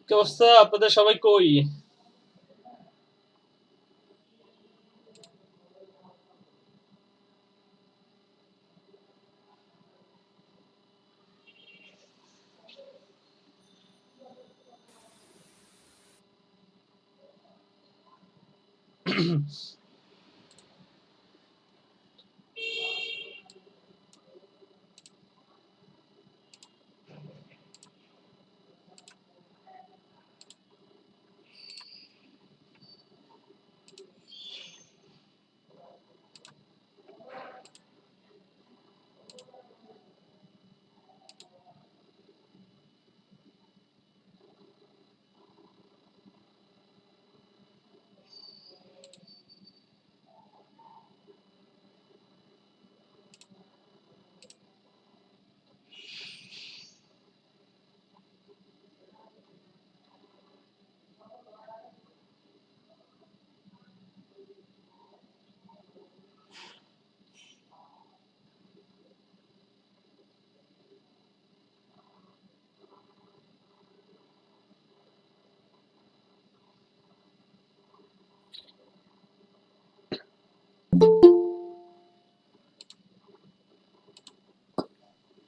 কি অবস্থা আপনাদের সবাই কই?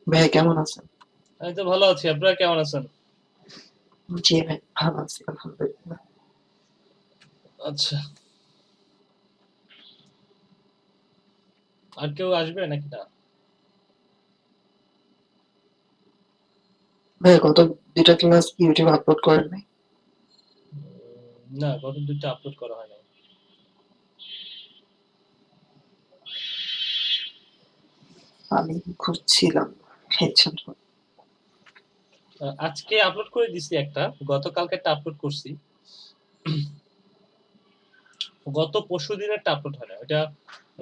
ভাই কেমন আছেন? আমি তো ভালো আছি। আপনারা কেমন আছেন? জি ভাই ভালো আছি আলহামদুলিল্লাহ। আচ্ছা। আর কেউ আসবে নাকি না? ভাই গত 2টা ক্লাস ইউটিউবে আপলোড করেন নাই? না, গত ২ টা আপলোড করা হয় নাই। আমি খুঁজছিলাম এর জন্য। আজকে আপলোড করে দিছি একটা। গতকালকেরটা আপলোড করছি। গত পরশুদিনেরটা আপলোড হয় না। ওইটা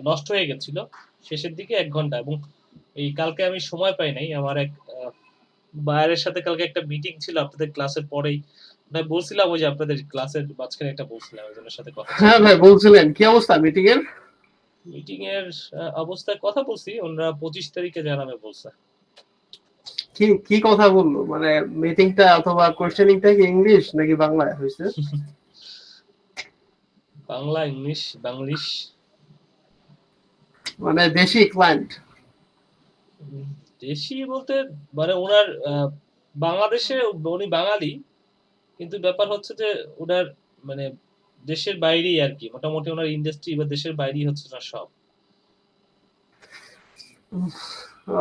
নষ্ট হয়ে গেছিল শেষের দিকে ১ ঘন্টা এবং এই কালকে আমি সময় পাই নাই। আমার এক বায়ারের সাথে কালকে একটা মিটিং ছিল আপনাদের ক্লাসের পরেই। ভাই বলছিলাম ওই যে আপনাদের ক্লাসের মাঝখানে একটা বলছিলাম একজনের সাথে কথা ছিল। হ্যাঁ ভাই বলছিলেন কি অবস্থা মিটিং এর? মিটিং এর অবস্থায় কথা বলছি। ওনারা ২৫ তারিখে জানাবে বলছে। কি কি কথা বললো? মানে মিটিংটা অথবা কোশ্চেনিংটা কি ইংলিশ নাকি বাংলায় হয়েছে? Bangla, English, Banglish. মানে দেশি ক্লায়েন্ট? দেশি বলতে মানে ওনার বাংলাদেশে উনি বাঙালি, কিন্তু ব্যাপার হচ্ছে যে ওনার মানে দেশের বাইরেই আর কি মোটামুটি ওনার ইন্ডাস্ট্রি বা দেশের বাইরেই হচ্ছে না সব।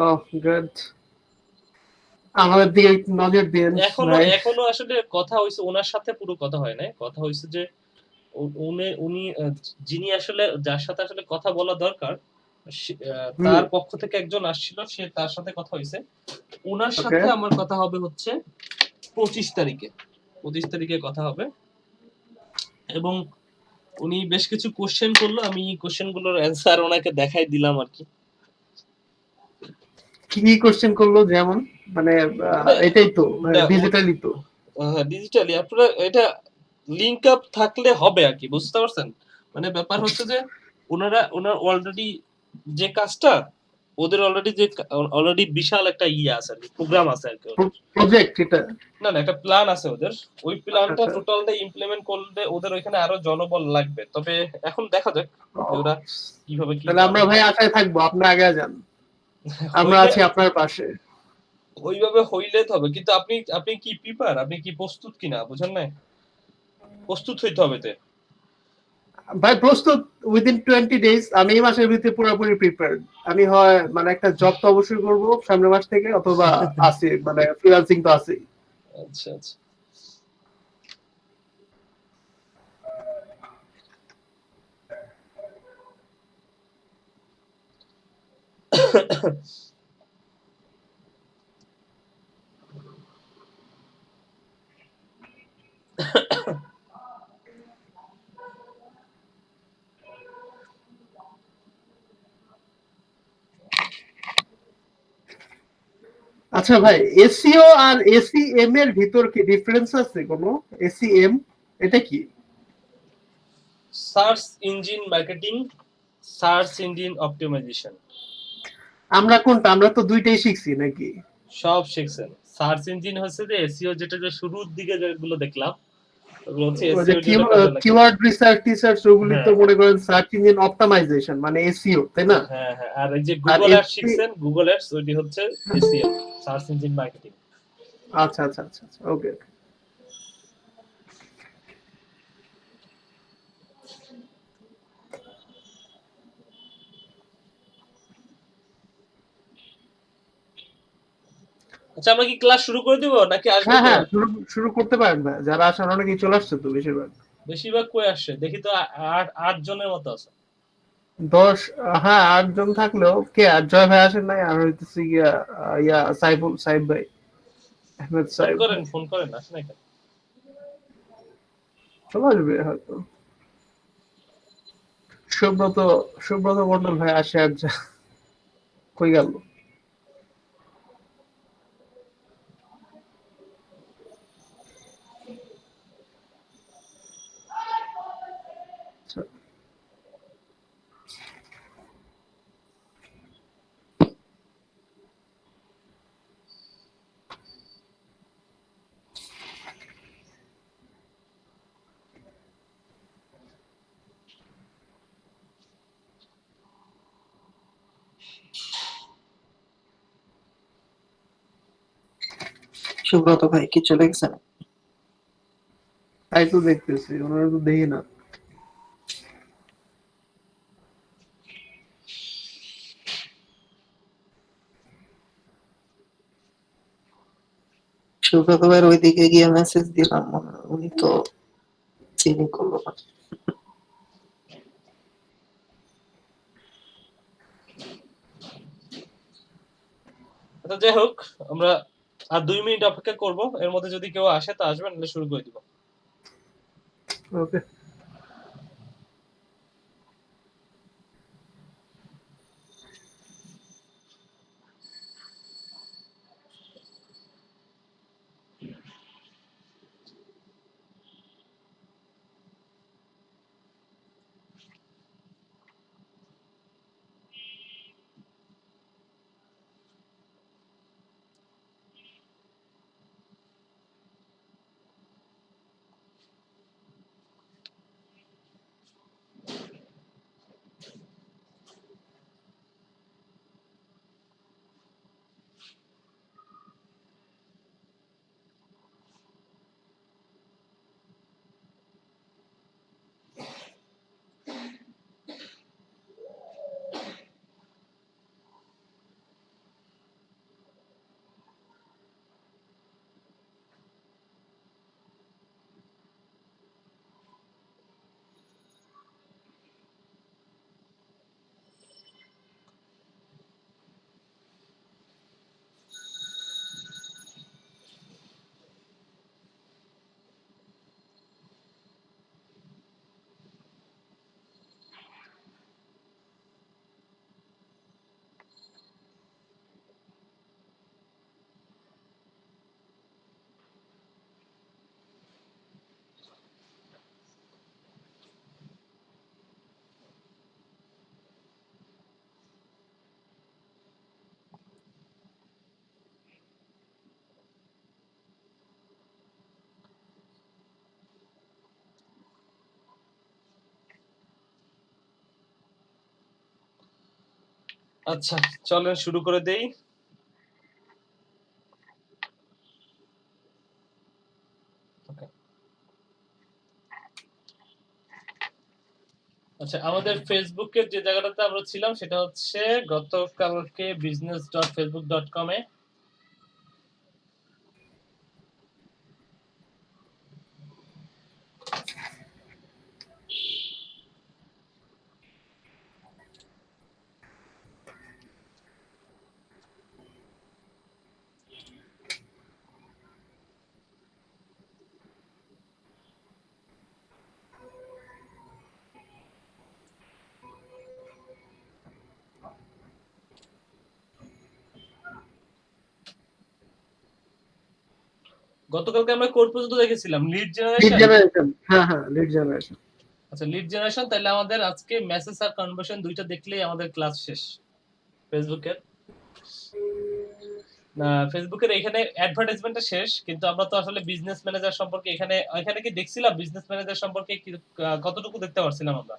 ওহ গুড। আমাদের দিকে একটু নজর দিন এখনো ভাই। এখনো আসলে কথা হয়েছে ওনার সাথে পুরো কথা হয় নাই। কথা হয়েছে যে উনি যিনি আসলে যার সাথে আসলে কথা বলা দরকার হুম, তার পক্ষ থেকে একজন আসছিল, সে তার সাথে কথা হয়েছে। উনার ওকে। সাথে আমার কথা হবে হচ্ছে ২৫ তারিখে। ২৫ তারিখে কথা হবে এবং উনি বেশ কিছু কোশ্চেন করলো। আমি কোশ্চেন গুলোর অ্যান্সার ওনাকে দেখাই দিলাম আর কি। কি কি কোশ্চেন করলো যেমন? মানে এটাই তো ডিজিটালি তো? ডিজিটালি আপনারা এটা লিংক আপ থাকলে হবে আর কি, বুঝতে পারছেন? মানে ব্যাপার হচ্ছে যে ওনার অলরেডি যে কাজটা ওদের অলরেডি বিশাল একটা ইয়ে আছে আর কি, প্রোগ্রাম আছে আর কি ওদের। প্রজেক্ট এটা? না না, একটা প্ল্যান আছে ওদের। ওই আচ্ছা প্ল্যানটা আচ্ছা। টোটালটা ইমপ্লিমেন্ট করলে ওদের ওইখানে আরো জনবল লাগবে। তবে এখন দেখা যাক যে ও, ওরা কিভাবে কি তাহলে করে। আমরা ভাই আশায় থাকবো, আপনি আগে যান, আমরা হইলে আছি আপনার পাশে। ওইভাবে হইলে তো হবে, কিন্তু আপনি আপনি কি প্রিপার, আপনি কি প্রস্তুত কিনা বুঝেন না? প্রস্তুত হইতে হবে তে। ভাই প্রস্তুত উইদিন 20 days। আমি এই মাসের ভিতরে পুরোপুরি প্রিপেয়ার্ড। আমি হয় মানে একটা জব তো অবশ্যই করবো সামনের মাস থেকে, অথবা আছে মানে ফ্রিল্যান্সিং তো আছেই। আচ্ছা আচ্ছা। আচ্ছা ভাই, এসইও আর এসিএম এর ভিতর কি ডিফারেন্স আছে কোনো? এসিএম এটা কি? Search engine marketing, search engine optimization. আমরা কোনটা? আমরা তো দুইটাই শিখছি নাকি? সব শিখছেন। সার্চ ইঞ্জিন হচ্ছে যে এসইও, যেটা যে শুরুর দিকে যেগুলো দেখলাম ওগুলো হচ্ছে ওই যে এসইও জন্য কাজে লাগে। কিওয়ার্ড রিসার্চ টিসার্চ ওগুলি তো হ্যাঁ। মনে করেন সার্চ ইঞ্জিন অপটিমাইজেশন মানে এসইও, তাই না? হ্যাঁ হ্যাঁ, আর এই যে আর গুগল অ্যাডস এসি শিখছেন, গুগল অ্যাডস ওইটি হচ্ছে এসইও, সার্চ ইঞ্জিন মার্কেটিং। আচ্ছা আচ্ছা আচ্ছা ওকে। আচ্ছা, আমরা কি ক্লাস শুরু করে দিব নাকি আসবে হ্যাঁ হ্যাঁ, কেউ? শুরু করতে পারেন ভাই, যারা আসার অনেকেই চলে আসছে তো বেশিরভাগ। বেশিরভাগ কই আসছে দেখি তো, আট জনের মতো আছে। 10, হ্যাঁ 8 জন থাকলেও কে আর জয় ভাই আসেন নাই, আর হইতেছে গিয়া ইয়া সাইব ভাই, আহমেদ ফোন সাইব করেন, ভাই। ফোন করেন, আসে না কেন? চলে আসবে হয়তো। সুব্রত সুব্রত মন্ডল ভাই আসে আর যা, কই গেল? আচ্ছা, সুব্রত ভাই কি চলে গেছেন? তাই তো দেখতেছি, ওনারা তো দেখি না। সুব্রত ভাইয়ের ওইদিকে গিয়ে মেসেজ দিলাম, উনি তো চিনি করলো না। আচ্ছা যাই হোক, আমরা আর 2 মিনিট অপেক্ষা করব, এর মধ্যে যদি কেউ আসে তা আসবে, নাহলে শুরু করে দিব। ওকে। আচ্ছা, চলেন শুরু করে দেই। আচ্ছা, আমাদের ফেসবুকের যে জায়গাটাতে আমরা ছিলাম সেটা হচ্ছে গতকালকে business.facebook.com এ। গতকালকে আমরা কোড পর্যন্ত দেখেছিলাম, লিড লিড জেনারেশন। জেনারেশন, হ্যাঁ হ্যাঁ লিড জেনারেশন। আচ্ছা, লিড জেনারেশন, তাহলে আমাদের আজকে মেসেজ আর কনভার্সন দুইটা দেখলেই আমাদের ক্লাস শেষ ফেসবুকের। ফেসবুকের এখানে অ্যাডভার্টাইজমেন্টটা শেষ, কিন্তু আমরা তো আসলে বিজনেস ম্যানেজার সম্পর্কে এখানে কি দেখছিলাম বিজনেস ম্যানেজার সম্পর্কে কতটুকু দেখতে পারছিলাম আমরা?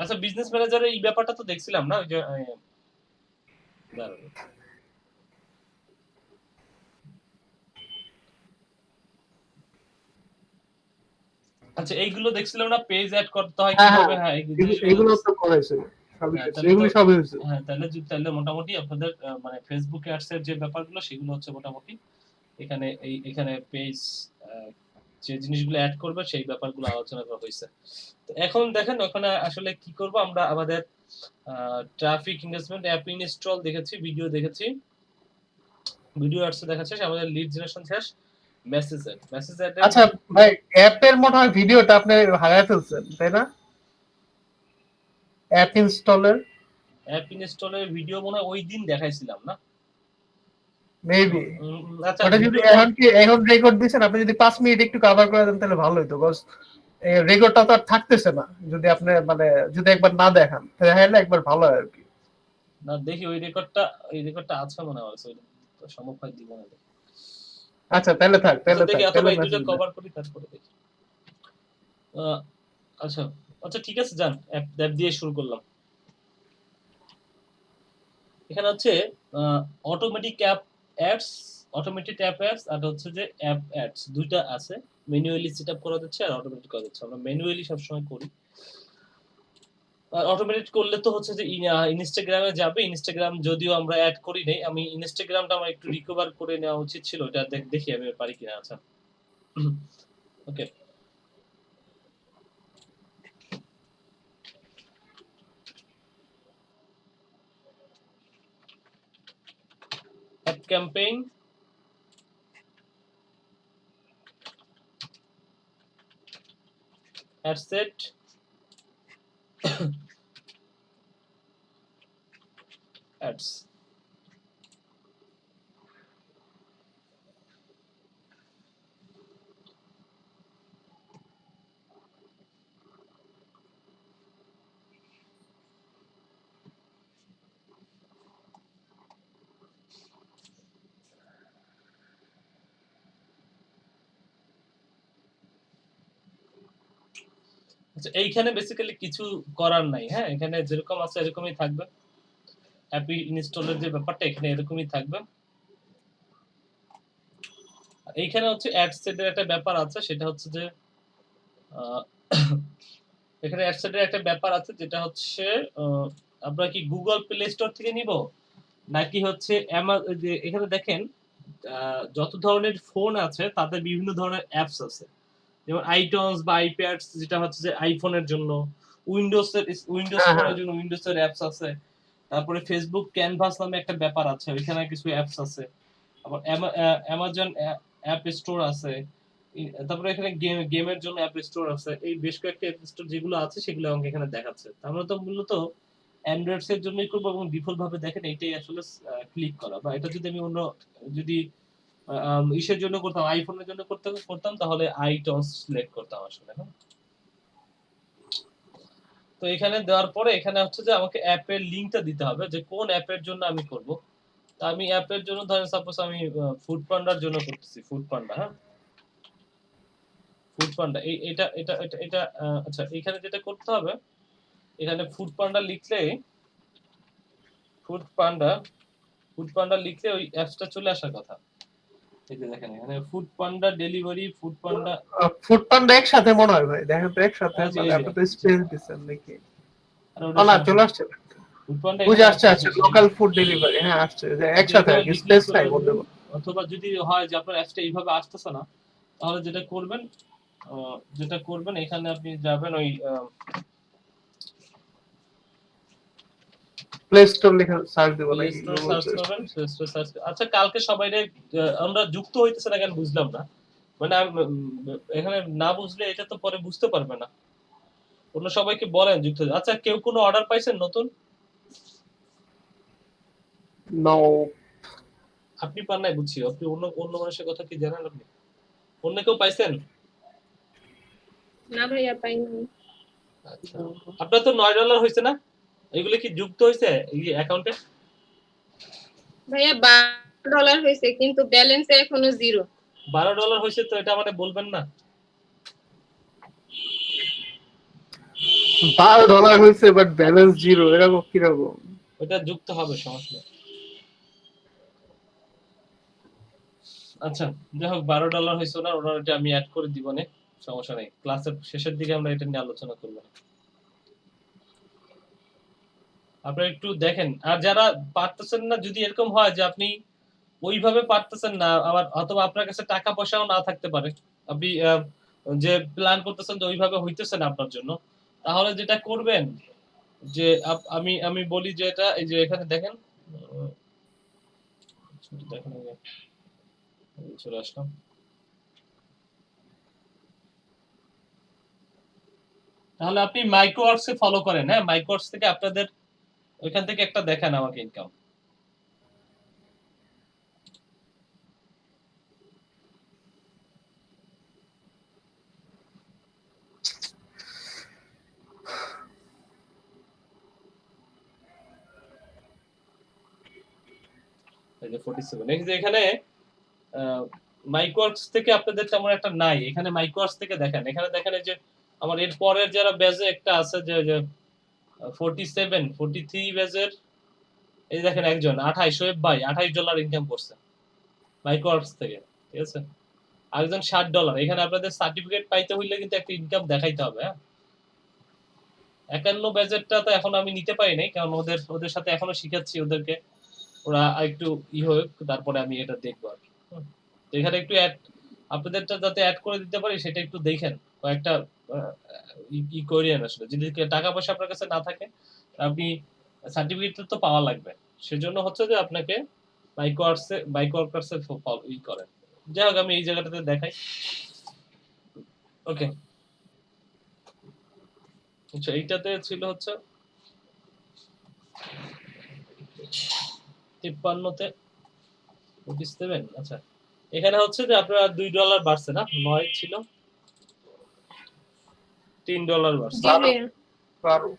আচ্ছা, বিজনেস ম্যানেজারের এই ব্যাপারটা তো দেখছিলাম না, ওই যে দাঁড়ান। আচ্ছা, এইগুলো দেখছিলাম না, পেজ অ্যাড করতে হয় কিভাবে? হ্যাঁ, এই জিনিসগুলো এগুলো তো করেছে হ্যাঁ, তাহলে এগুলো তো সবই হয়েছে। হ্যাঁ, তাহলে মোটামুটি আপনাদের মানে ফেসবুক অ্যাডস এর যে ব্যাপারগুলো সেগুলো হচ্ছে মোটামুটি এখানে পেজ যে জিনিসগুলো অ্যাড করবে সেই ব্যাপারগুলো আলোচনা করা হয়েছে। তো এখন দেখেন ওখানে আসলে কি করব, আমরা আমাদের ট্রাফিক এনগেজমেন্ট অ্যাপ ইনস্টল দেখেছি, ভিডিও দেখেছি, ভিডিও অ্যাডস দেখা শেষ, আমাদের লিড জেনারেশন শেষ, মেসেজ অ্যাড আচ্ছা ভাই, অ্যাপের মনে হয় ভিডিওটা আপনি হারায় ফেলছেন তাই না? অ্যাপ ইনস্টলের অ্যাপ ইনস্টলের ভিডিও মনে হয় ওই দিন দেখাইছিলাম না? মেবি। আচ্ছা, ওটা যদি এখন রেকর্ড দিয়েছেন, আপনি যদি 5 মিনিট একটু কভার করে দেন তাহলে ভালো হতো, বিকজ রেকর্ডটা তো আর থাকতেছে না যদি আপনি মানে যদি একবার না দেখান, তাহলে একবার ভালো হয় আর কি। না দেখি ওই রেকর্ডটা আছে মনে হয়, তো সম্ভব হয় দিব না। আচ্ছা তাহলে থাক, আচ্ছা দেখি, অথবা এই দুটো মেসেজ কভার করি তারপরে দেখি। আহ, আচ্ছা আচ্ছা ঠিক আছে, যান অ্যাপ দিয়ে শুরু করলাম। এখানে হচ্ছে অটোমেটিক অ্যাপস আর হচ্ছে যে অ্যাপ অ্যাডস দুইটা আছে, ম্যানুয়ালি সেটআপ করা যাচ্ছে আর অটোমেটিক করা যাচ্ছে। আমরা ম্যানুয়ালি সবসময় করি, আর অটোমেটিক করলে তো হচ্ছে যে ইনস্টাগ্রামে যাবে। ইনস্টাগ্রাম যদিও আমরা অ্যাড করি নাই, আমি ইনস্টাগ্রামটা আমার একটু রিকভার করে নেওয়া উচিত ছিল, এটা দেখি আমি পারি কিনা। আচ্ছা okay, ad campaign, ad set, ads. আচ্ছা, এইখানে বেসিক্যালি কিছু করার নাই, হ্যাঁ, এখানে যেরকম আছে এরকমই থাকবে। অ্যাপ ইনস্টলের যে ব্যাপারটা এখানে এরকমই থাকবে। এইখানে হচ্ছে অ্যাড সেটের একটা ব্যাপার আছে, সেটা হচ্ছে যে এখানে অ্যাড সেটের একটা ব্যাপার আছে, যেটা হচ্ছে আমরা কি গুগল প্লে স্টোর থেকে নিব নাকি হচ্ছে যে এখানে দেখেন যত ধরনের ফোন আছে তাদের বিভিন্ন ধরনের অ্যাপস আছে, যেমন আইটনস বা আইপ্যাডস যেটা হচ্ছে যে আইফোনের জন্য, উইন্ডোজ ফোনের জন্য উইন্ডোজের অ্যাপস আছে, তারপরে ফেসবুক ক্যানভাস নামে একটা ব্যাপার আছে, ওইখানে কিছু অ্যাপস আছে, আবার অ্যামাজন অ্যাপ স্টোর আছে, তারপরে এখানে গেমের জন্য অ্যাপ স্টোর আছে। এই বেশ কয়েকটা অ্যাপ স্টোর যেগুলো আছে সেগুলো আমাকে এখানে দেখাচ্ছে। আমরা তো মূলত অ্যান্ড্রয়েডস এর জন্যই করবো, এবং ডিফল্ট ভাবে দেখেন এইটাই আসলে ক্লিক করা, বা এটা যদি আমি অন্য যদি ইসের জন্য করতাম, আইফোনের জন্য করতাম তাহলে আইটনস সিলেক্ট করতাম আসলে, হ্যাঁ। তো এখানে দেওয়ার পরে এখানে হচ্ছে যে আমাকে অ্যাপের লিংকটা দিতে হবে যে কোন অ্যাপের জন্য আমি করব। তো আমি অ্যাপের জন্য ধরেন সাপোজ আমি ফুড পান্ডার জন্য করতেছি, ফুড পান্ডা, হ্যাঁ, ফুড পান্ডা এটা এটা এটা এটা আচ্ছা, এখানে যেটা করতে হবে, এখানে ফুড পান্ডা লিখলে ফুড পান্ডা ফুড পান্ডা লিখলে ওই অ্যাপসটা চলে আসার কথা। এই যে দেখেন এখানে ফুড পান্ডা ডেলিভারি, ফুড পান্ডা ফুডপান্ডা একসাথে মনে হয় ভাই, দেখেন তো একসাথে, এই যে মানে এই যে আপনি তো স্পেস দিচ্ছেন নাকি? আর ওটা না চলে আসছে, ফুড পান্ডা বুঝে এখানে আসছে, আসছে। লোকাল ফুড ডেলিভারি, হ্যাঁ আসছে, যে একসাথে আর কি, স্পেস নাই বলতে পারেন। অথবা যদি হয় যে আপনার অ্যাপসটা এইভাবে আসতেছে না, তাহলে যেটা করবেন এখানে আপনি যাবেন ওই প্লে স্টোর লিখে সার্চ দেব প্লে নাকি? স্টোর সার্চ করবেন, প্লে স্টোর সার্চ। আচ্ছা, কালকে সবাইরে আমরা যুক্ত হইতেছে না কেন বুঝলাম না, মানে এখানে না বুঝলে এটা তো পরে বুঝতে পারবে না। অন্য সবাইকে বলেন যুক্ত হতে। আচ্ছা, কেউ কোনো অর্ডার পাইছেন নতুন? নো। আপনি পান নাই বুঝছি, আপনি অন্য অন্য মানুষের কথা কি জানেন আপনি? অন্য কেউ পাইছেন? না ভাইয়া পাইনি। আচ্ছা, আপনার তো $9 হয়েছে না? এগুলো কি যুক্ত হয়েছে এই অ্যাকাউন্টে? ভাইয়া $12 হয়েছে কিন্তু ব্যালেন্সে এখনো 0। $12 হয়েছে তো এটা মানে বলবেন না? $12 হয়েছে বাট ব্যালেন্স 0, এরকম কিরকম? ওটা যুক্ত হবে, সমস্যা নেই। আচ্ছা, যাই হোক $12 হয়েছে না, ওনার এটা আমি অ্যাড করে দিব না, সমস্যা নেই। ক্লাসের শেষের দিকে আমরা এটা নিয়ে আলোচনা করব। আপনারা একটু দেখেন, আর যারা পারতেছেন না, যদি এরকম হয় যে আপনি ওইভাবে পারতেছেন না, আবার অথবা আপনার কাছে টাকা পয়সাও না থাকতে পারে, আপনি যে প্ল্যান করতেছেন যে ওইভাবে হইতেছে না আপনার জন্য, তাহলে যেটা করবেন যে আমি আমি বলি যে এটা এই যে এখানে দেখেন, দেখেন চলে আসলাম। তাহলে আপনি মাইক্রোওয়ার্কস এ ফলো করেন, হ্যাঁ, মাইক্রোওয়ার্কস থেকে আপনাদের ওইখান থেকে একটা দেখান আমাকে ইনকাম। এই যে 47, এই যে এখানে মাইক্রোওয়ার্কস থেকে আপনাদের তেমন একটা নাই, এখানে মাইক্রোওয়ার্কস থেকে দেখেন, এখানে দেখেন এই যে আমার এর পরের যারা ব্যাজে একটা আছে যে 47 43 ব্যাজের, এই দেখেন একজন 28 শোয়েব ভাই $28 ইনকাম করছে মাইক্রোওয়ার্কস থেকে, ঠিক আছে। আরেকজন $60। এখানে আপনাদের সার্টিফিকেট পাইতে হইলে কিন্তু একটা ইনকাম দেখাইতে হবে, হ্যাঁ। 51 ব্যাজেরটা তো এখন আমি নিতে পারি নাই, কারণ ওদের সাথে এখনো শিখাচ্ছি ওদেরকে, ওরা একটু হোক, তারপরে আমি এটা দেখবো আর কি। তো এখানে একটু অ্যাড আপনাদেরটা যাতে অ্যাড করে দিতে পারি সেটা একটু দেখেন, কয়েকটা করিয়েন আসলে। যদি টাকা পয়সা আপনার কাছে না থাকে, আপনি সার্টিফিকেট তো পাওয়া লাগবে, সেজন্য হচ্ছে যে আপনাকে মাইক্রোওয়ার্কসে ই করেন। যাই হোক, আমি এই জায়গাটাতে দেখাই। ওকে, আচ্ছা, এইটাতে ছিল হচ্ছে 53-তে 47। আচ্ছা, এখানে হচ্ছে যে আপনার $2 বাড়ছে না, 9 ছিল $3 বাড়ছে, জি ভাইয়া। 12।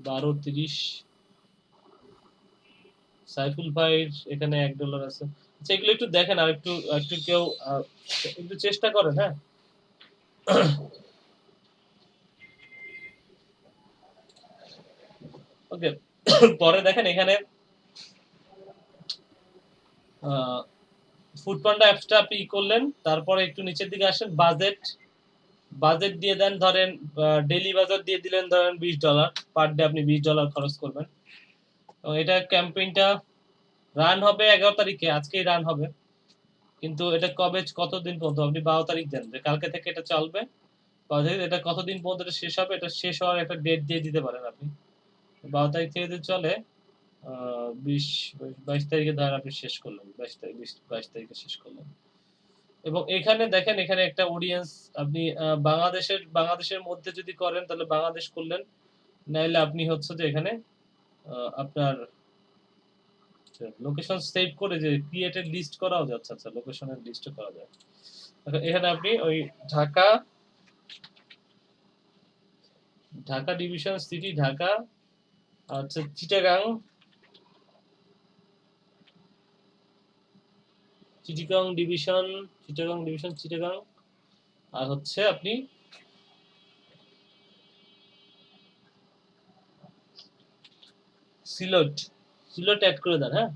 12.30। সাইফুল ভাইয়ের এখানে $1 আছে। আচ্ছা, এগুলো একটু দেখেন, আর একটু একটু কেউ একটু চেষ্টা করেন, হ্যাঁ। ওকে, পরে দেখেন এখানে ফুড পান্ডা অ্যাপসটা আপনি করলেন, তারপরে একটু নিচের দিকে আসেন, বাজেট দিয়ে দেন, ধরেন ডেইলি বাজার দিয়ে দিলেন ধরেন $20, পার ডে আপনি $20 খরচ করবেন। এটা ক্যাম্পেইনটা রান হবে 11 তারিখে, আজকেই রান হবে, কিন্তু এটা কবে কতদিন পর্যন্ত, আপনি 12 তারিখ দেন যে কালকে থেকে এটা চলবে, এটা কতদিন পর্যন্ত এটা শেষ হবে, এটা শেষ হওয়ার একটা ডেট দিয়ে দিতে পারেন আপনি। 12 তারিখ থেকে যদি চলে 22 তারিখে ধরেন আপনি শেষ করলেন, 22 তারিখে শেষ করলেন। এবং এখানে দেখেন, এখানে একটা অডিয়েন্স আপনি বাংলাদেশের মধ্যে যদি করেন তাহলে বাংলাদেশ করলেন, নাইলে আপনি হচ্ছে যে এখানে আপনার লোকেশন সেভ করে যে ক্রিয়েটেড লিস্ট করাও যাচ্ছে। আচ্ছা, লোকেশনের লিস্ট করা যায়। এখানে আপনি ওই ঢাকা ডিভিশন সিটি, ঢাকা, আচ্ছা চিটাগাং ডিভিশন, চিটাগাং, আর হচ্ছে আপনি সিলেট অ্যাড করে দেন, হ্যাঁ।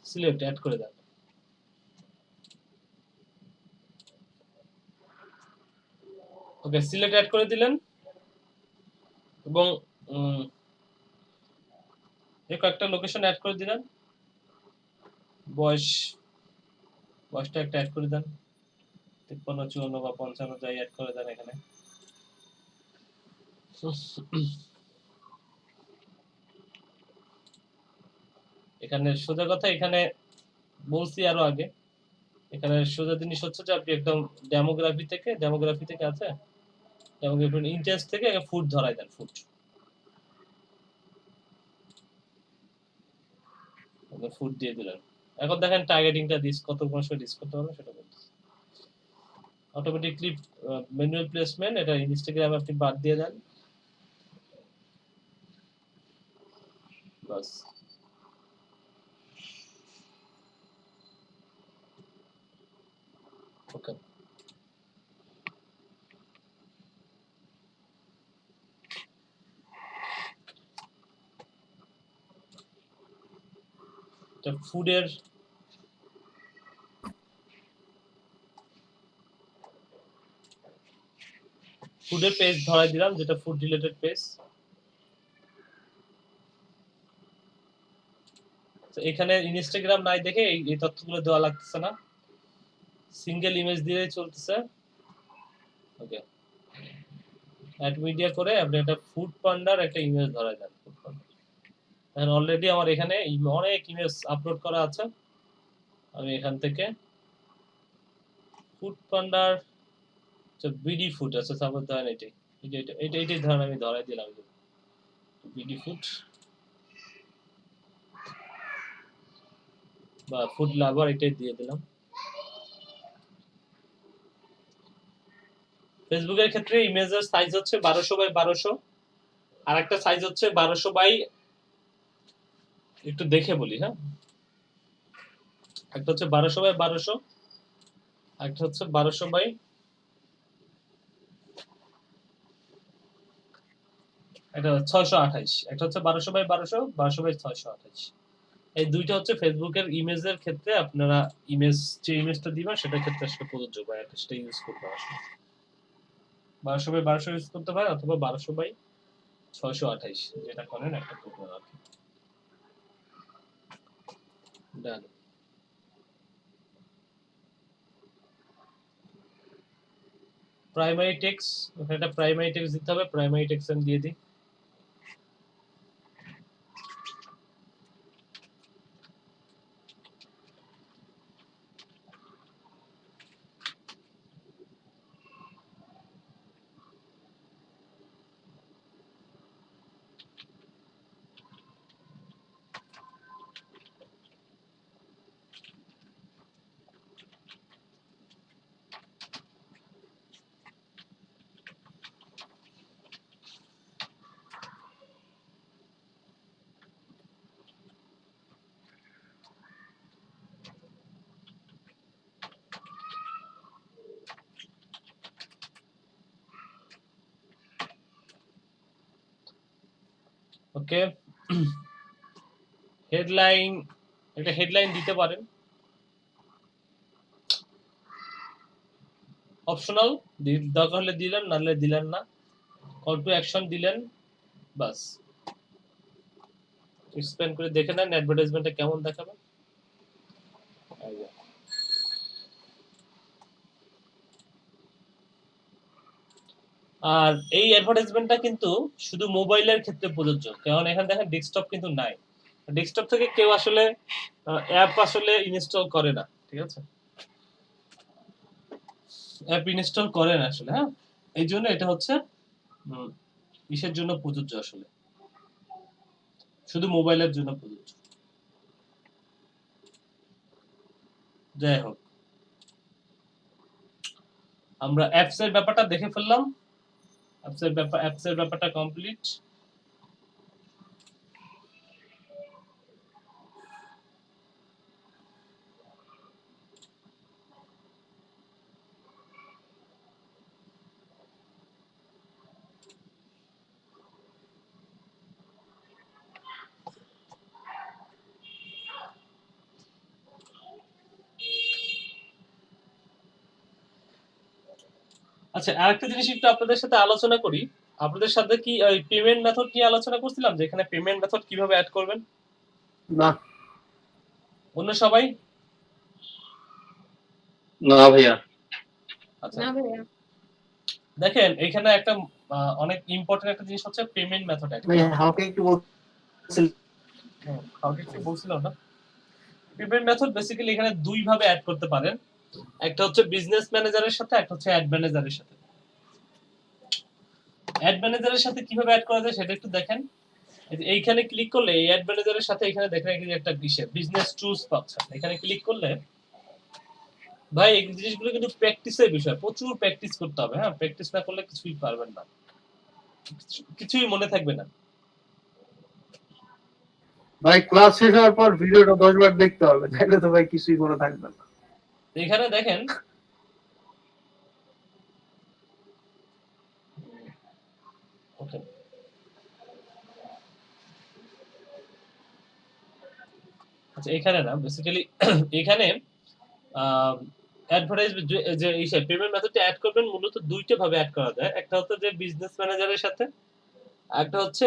সিলেট অ্যাড করে দেন। ওকে, সিলেট অ্যাড করে দিলেন, এবং কয়েকটা লোকেশন অ্যাড করে দিলেন, বয়সটা একটা অ্যাড করে দেন, 53, 54 বা 55 যাই অ্যাড করে দেন এখানে। এখানে সোজা কথা, এখানে বলছি আরো আগে, এখানে সোজা জিনিস হচ্ছে যে আপনি একদম ডেমোগ্রাফি থেকে আছে, ডেমোগ্রাফি ইন্টারেস্ট থেকে ফুড ধরাই দেন, ফুড। ফুড দিয়ে দিলেন। এখন দেখেন টার্গেটিংটা কত সময় ডিস করতে পারবেন সেটা বলতেছি। অটোমেটিকলি ম্যানুয়াল প্লেসমেন্ট, এটা ইনস্টাগ্রামে আপনি বাদ দিয়ে দেন, বাস। ওকে, এটা ফুডের পেজ ধরাই দিলাম, যেটা ফুড রিলেটেড পেজ। তো এখানে ইনস্টাগ্রাম নাই দেখে এই তথ্যগুলো দেওয়া লাগতেছে না, সিঙ্গেল ইমেজ দিয়ে চলতেছে। ওকে, অ্যাড মিডিয়া করে আপনি একটা ফুড পান্ডার একটা ইমেজ ধরাই দেন। ফুড পান্ডার এখন অলরেডি আমার এখানে অনেক ইমেজ আপলোড করা আছে। আমি এখান থেকে ফুড পান্ডার বিডি ফুড আছে, সাপোজ ধরেন এটাই ধরেন আমি ধরাই দিলাম বিডি ফুড বা ফুড লাভার, এটাই দিয়ে দিলাম। ফেসবুকের ক্ষেত্রে ইমেজের সাইজ হচ্ছে 1200 বাই 1200, আর একটা সাইজ হচ্ছে 1200 বাই, একটু দেখে বলি, হ্যাঁ, একটা হচ্ছে 1200 বাই 1200, একটা হচ্ছে 1200 বাই, এটা 628, একটা হচ্ছে 1200 বাই 1200, 1200 বাই 628। এই দুইটা হচ্ছে ফেসবুকের ইমেজের ক্ষেত্রে আপনারা যে ইমেজটা দিবেন সেটার ক্ষেত্রে আসলে প্রযোজ্য, বা সেটা ইউজ করতে আসলে 1200 বাই 1200 ইউজ করতে পারেন, অথবা 1200 বাই 628, যেটা করেন একটা করবেন আর কি। ডান। প্রাইমারি টেক্সট, ওখানে একটা প্রাইমারি টেক্সট দিতে হবে, প্রাইমারি টেক্সট আমি দিয়ে দিই। ওকে, হেডলাইন, একটা হেডলাইন দিতে পারেন, অপশনাল, দরকার হলে দিলেন, না হলে দিলেন না। কল টু অ্যাকশন দিলেন, বাস। এক্সপ্লেন করে দেখে নেন অ্যাডভার্টাইজমেন্টটা কেমন দেখাবে। আর এই অ্যাডভার্টাইজমেন্টটা কিন্তু শুধু মোবাইলের ক্ষেত্রে প্রযোজ্য, কারণ এখানে দেখেন ডেস্কটপ কিন্তু নাই। ডেস্কটপ থেকে কেউ আসলে অ্যাপ আসলে ইনস্টল করে না, ঠিক আছে, অ্যাপ ইনস্টল করে না আসলে, হ্যাঁ। এই জন্য এটা হচ্ছে কিসের জন্য প্রযোজ্য, আসলে শুধু মোবাইলের জন্য প্রযোজ্য। যাই হোক, আমরা অ্যাপস এর ব্যাপারটা দেখে ফেললাম, অ্যাপস এর ব্যাপারটা কমপ্লিট। আচ্ছা, আরেকটা জিনিস একটু আপনাদের সাথে আলোচনা করি। আপনাদের সাথে কি ওই পেমেন্ট মেথড নিয়ে আলোচনা করছিলাম, যে এখানে পেমেন্ট মেথড কিভাবে অ্যাড করবেন? না অন্য সবাই? না ভাইয়া। আচ্ছা, না ভাইয়া, দেখেন এখানে একটা অনেক ইম্পর্টেন্ট একটা জিনিস হচ্ছে পেমেন্ট মেথড অ্যাড ভাইয়া করা। হাউকে একটু বলছিল। কাউকে কি বলছিলাম না? পেমেন্ট মেথড বেসিক্যালি এখানে দুই ভাবে অ্যাড করতে পারেন, একটা হচ্ছে বিজনেস ম্যানেজারের সাথে, একটা হচ্ছে অ্যাড ম্যানেজারের সাথে। অ্যাড ম্যানেজারের সাথে কিভাবে অ্যাড করা যায় সেটা একটু দেখেন। এইখানে ক্লিক করলে এই অ্যাড ম্যানেজারের সাথে এখানে দেখেন এখানে একটা বিজনেস টুলস পাচ্ছেন। এখানে ক্লিক করলে ভাই এই জিনিসগুলো কিন্তু প্র্যাকটিসের বিষয়, প্রচুর প্র্যাকটিস করতে হবে। হ্যাঁ, প্র্যাকটিস না করলে কিছুই পারবেন না, কিছুই মনে থাকবে না। ভাই ক্লাস শেষ হওয়ার পর ভিডিওটা 10 বার দেখতে হবে, তাহলে তো ভাই কিছুই মনে থাকবে না। এখানে দেখেন ওকে, আচ্ছা এখানে না বেসিক্যালি এখানে অ্যাডভার্টাইজমেন্ট যে এই পেমেন্ট মেথডটা অ্যাড করবেন মূলত দুইটা ভাবে অ্যাড করা যায়। একটা হচ্ছে যে বিজনেস ম্যানেজারের সাথে, একটা হচ্ছে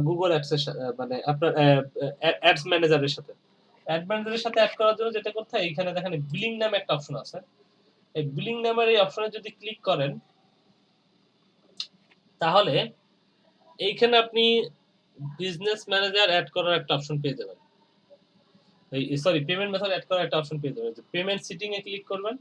গুগল অ্যাডস এর মানে আপনার অ্যাডস ম্যানেজারের সাথে। অ্যাড ম্যানেজারের সাথে অ্যাড করার জন্য যেটা করতে হয়, এখানে দেখেন বিলিং নামে একটা অপশন আছে। এই বিলিং নামের এই অপশনে যদি ক্লিক করেন তাহলে এইখানে আপনি বিজনেস ম্যানেজার অ্যাড করার একটা অপশন পেয়ে যাবেন। এই সরি পেমেন্ট মেথড অ্যাড করার একটা অপশন পেয়ে যাবেন। পেমেন্ট সিটিং এ ক্লিক করবেন।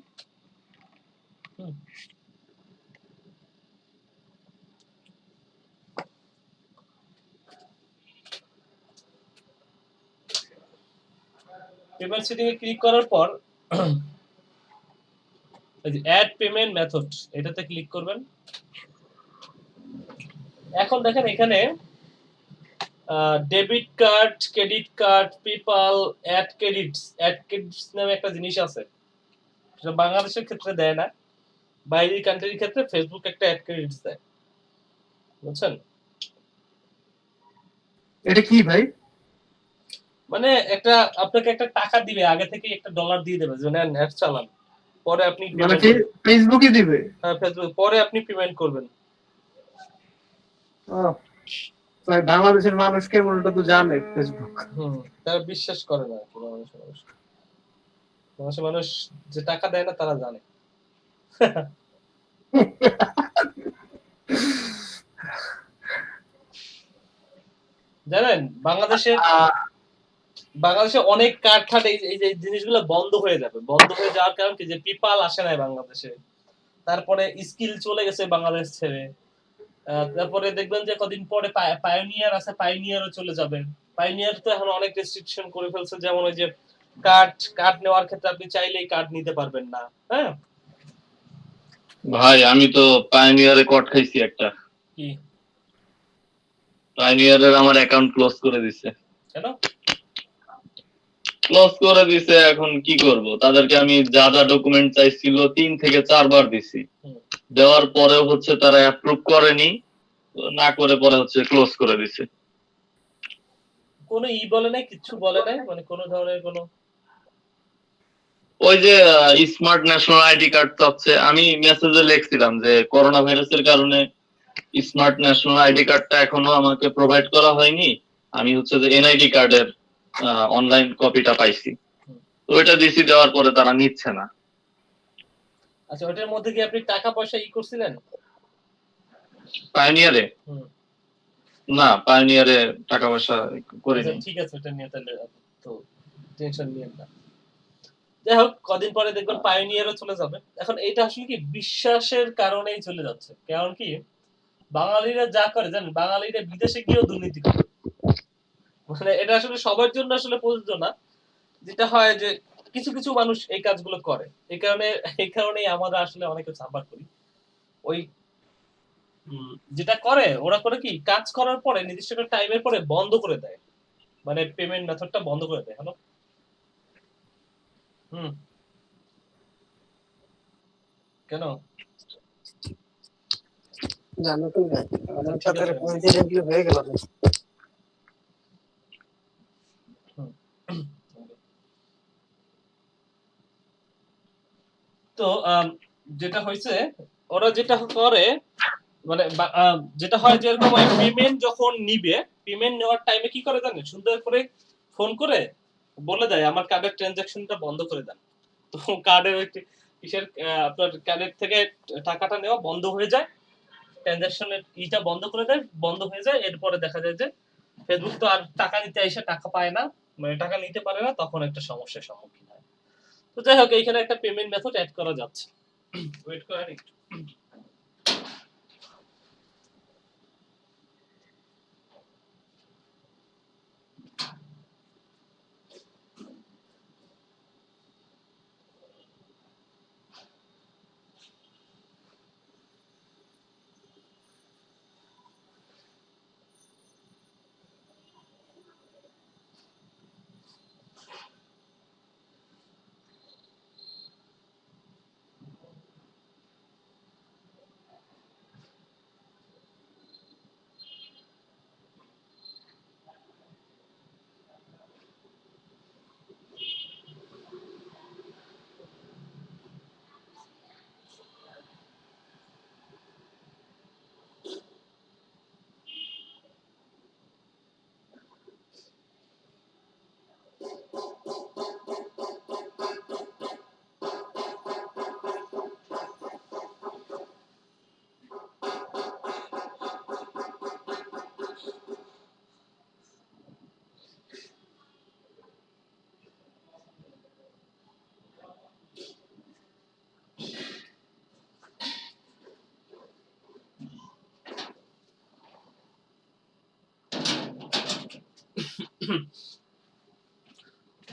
পেমেন্ট সিটিং এ ক্লিক করার পর এই যে অ্যাড পেমেন্ট মেথড এটাতে ক্লিক করবেন। এখন দেখেন এখানে debit card, credit card, PayPal, add credits নামে একটা জিনিস আছে। সেটা বাংলাদেশের ক্ষেত্রে দেয় না, বাইরের কান্ট্রির ক্ষেত্রে ফেসবুক একটা অ্যাড ক্রেডিটস দেয়, বুঝছেন? এটা কি ভাই? মানে একটা আপনাকে একটা টাকা দিবে, আগে থেকে একটা ডলার দিয়ে দেবে যে নেন অ্যাড চালান, পরে আপনি মানে ফেসবুকে দিবে? হ্যাঁ ফেসবুক, পরে আপনি পেমেন্ট করবেন। ভাই বাংলাদেশের মানুষ কেমন ওটা তো জানে ফেসবুক। তারা বিশ্বাস করে না কি বাংলাদেশের মানুষ যে টাকা দেয় না তারা জানে। জানেন বাংলাদেশে অনেক কার্ড ঠাট এই যে জিনিসগুলো বন্ধ হয়ে যাবে। বন্ধ হয়ে যাওয়ার কারণ কি, যে পেপাল আসে নাই বাংলাদেশে, তারপরে স্কিল চলে গেছে বাংলাদেশ ছেড়ে, তারপরে দেখবেন যে কদিন পরে পায়োনিয়ার আছে, পায়োনিয়ারও চলে যাবে। পায়োনিয়ার তো এখন অনেক রেস্ট্রিকশন করে ফেলছে, যেমন ওই যে কার্ড নেওয়ার ক্ষেত্রে আপনি চাইলেই কার্ড নিতে পারবেন না। হ্যাঁ ভাই আমি তো পায়োনিয়ারে কট খাইছি একটা। কি পায়োনিয়ারের আমার অ্যাকাউন্ট ক্লোজ করে দিছে। কেন ক্লোজ করে দিছে, এখন কি করব? তাদেরকে আমি যা যা ডকুমেন্ট চাইছিল 3 থেকে 4 বার দিছি, দেওয়ার পরেও হচ্ছে তারা অ্যাপ্রুভ করেনি, না করে পরে হচ্ছে ক্লোজ করে দিছে। কোনো বলে নাই, কিছু বলে নাই, মানে কোনো ধরনের কোনো ওই যে স্মার্ট ন্যাশনাল আইডি কার্ড চাচ্ছে, আমি মেসেজে লিখছিলাম যে করোনা ভাইরাসের কারণে স্মার্ট ন্যাশনাল আইডি কার্ডটা এখনো আমাকে প্রোভাইড করা হয়নি, আমি হচ্ছে যে এনআইডি কার্ডের অনলাইন কপিটা পাইছি, তো ওইটা দিছি, দেওয়ার পরে তারা নিচ্ছে না। আচ্ছা ওটার মধ্যে কি আপনি টাকা পয়সা করছিলেন পায়োনিয়ারে? না, পায়োনিয়ারে টাকা পয়সা করিনি। ঠিক আছে, ওটা নিয়ে তাহলে তো টেনশন নিয়েন না। যাই হোক, কদিন পরে দেখবেন পায়োনিয়ারও চলে যাবে। এখন এটা আসলে কি বিশ্বাসের কারণেই চলে যাচ্ছে। কারণ কি, বাঙালিরা যা করে জানেন, বাঙালিরা বিদেশে গিয়েও দুর্নীতি করে। মানে এটা আসলে সবার জন্য আসলে প্রযোজ্য না। যেটা হয় যে কিছু কিছু মানুষ এই কাজগুলো করে, এই কারণেই আমরা আসলে অনেকে সাফার করি। ওই যেটা করে ওরা করে কি, কাজ করার পরে নির্দিষ্ট একটা টাইমের পরে বন্ধ করে দেয়, মানে পেমেন্ট মেথডটা বন্ধ করে দেয়। হ্যালো কেন জানো তো আমার সাথে কোইন্সিডেন্টলি হয়ে গেল। তো যেটা হয়েছে, ওরা যেটা করে মানে যেটা হয় যে এরকম পেমেন্ট যখন নিবে, পেমেন্ট নেওয়ার টাইমে কি করে জানেন, সুন্দর করে ফোন করে বলে দেয় আমার কার্ডের ট্রানজাকশনটা বন্ধ করে দেন। তো কার্ডের ওই কিসের আপনার কার্ডের থেকে টাকাটা নেওয়া বন্ধ হয়ে যায়, ট্রানজাকশনের ইটা বন্ধ করে দেয়, বন্ধ হয়ে যায়। এরপরে দেখা যায় যে ফেসবুক তো আর টাকা নিতে এসে টাকা পায় না, মানে টাকা নিতে পারে না, তখন একটা সমস্যার সম্মুখীন হয়। তো যাই হোক, এইখানে একটা পেমেন্ট মেথড অ্যাড করা যাচ্ছে। ওয়েট করেন একটু।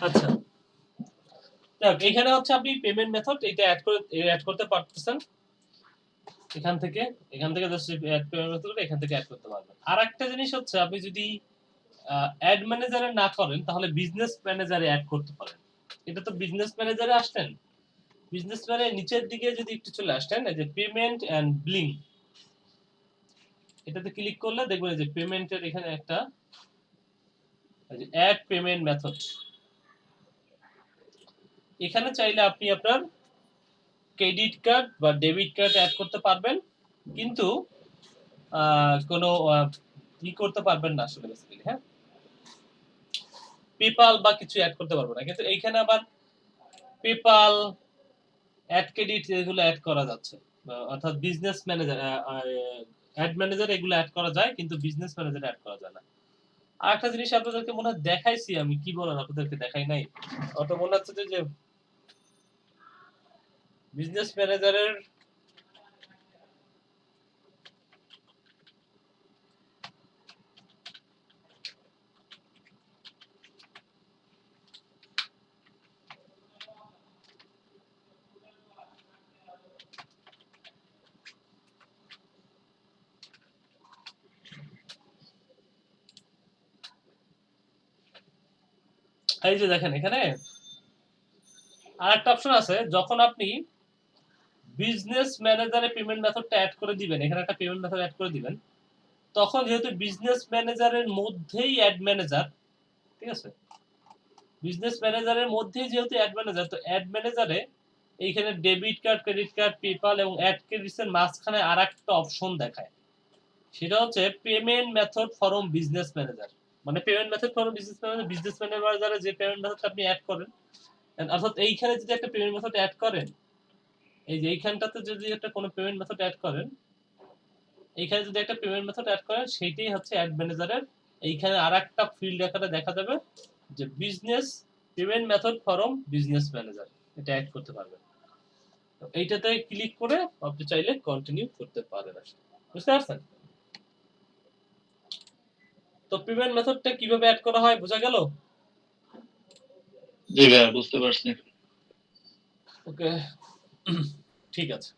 আচ্ছা, যাক, এখানে হচ্ছে আপনি পেমেন্ট মেথড এটা অ্যাড করতে পারতেছেন এখান থেকে জাস্ট অ্যাড পেমেন্ট মেথড এখান থেকে অ্যাড করতে পারবেন। আর একটা জিনিস হচ্ছে আপনি যদি অ্যাড ম্যানেজারে না করেন তাহলে বিজনেস ম্যানেজারে অ্যাড করতে পারেন। এটা তো বিজনেস ম্যানেজারে আসলেন, বিজনেস ম্যানের নিচের দিকে যদি একটু চলে আসতেন, এই যে পেমেন্ট এন্ড বিলিং, এটাতে ক্লিক করলে দেখবেন যে পেমেন্টের এখানে একটা অ্যাড পেমেন্ট মেথড, এখানে চাইলে আপনি আপনার ক্রেডিট কার্ড বা ডেবিট কার্ড অ্যাড করতে পারবেন, কিন্তু কোনো ই করতে পারবেন না আসলে বেসিক্যালি। হ্যাঁ, পেপাল বা কিছু অ্যাড করতে পারবো না, কিন্তু এইখানে আবার পেপাল, অ্যাড ক্রেডিট এগুলো অ্যাড করা যাচ্ছে, অর্থাৎ বিজনেস ম্যানেজার, অ্যাড ম্যানেজার এগুলো অ্যাড করা যায়, কিন্তু বিজনেস ম্যানেজার অ্যাড করা যায় না। আর একটা জিনিস আপনাদেরকে মনে হয় দেখাইছি আমি, কি বলেন আপনাদেরকে দেখাই নাই? অত মনে হচ্ছে যে বিজনেস ম্যানেজারের এই যে দেখেন এখানে আরেকটা অপশন আছে, যখন আপনি বিজনেস ম্যানেজারে পেমেন্ট মেথডটা অ্যাড করে দিবেন, এখানে একটা পেমেন্ট মেথড অ্যাড করে দিবেন, তখন যেহেতু বিজনেস ম্যানেজারের মধ্যেই অ্যাড ম্যানেজার, ঠিক আছে, বিজনেস ম্যানেজারের মধ্যেই যেহেতু অ্যাড ম্যানেজার, তো অ্যাড ম্যানেজারে এইখানে debit card, credit card, PayPal এবং অ্যাড ক্রেডিটসের মাঝখানে আরেকটা অপশন দেখায়, সেটা হচ্ছে payment method form business manager. মানে পেমেন্ট মেথড ফরম বিজনেস ম্যানেজারে যে পেমেন্ট মেথডটা আপনি অ্যাড করেন, অর্থাৎ এইখানে যদি একটা পেমেন্ট মেথড অ্যাড করেন, এই যে এইখানটাতে যদি একটা কোনো পেমেন্ট মেথড অ্যাড করেন, এইখানে যদি একটা পেমেন্ট মেথড অ্যাড করেন, সেইটাই হচ্ছে অ্যাড ম্যানেজারের, এইখানে আরেকটা ফিল্ড আকারে দেখা যাবে যে business payment method form business manager, এটা অ্যাড করতে পারবেন। তো এইটাতে ক্লিক করে আপনি চাইলে কন্টিনিউ করতে পারেন আসলে, বুঝতে পারছেন? তো পেমেন্ট মেথডটা কিভাবে অ্যাড করা হয় বোঝা গেল? জি ভাইয়া, বুঝতে পারছি। ওকে, ঠিক আছে।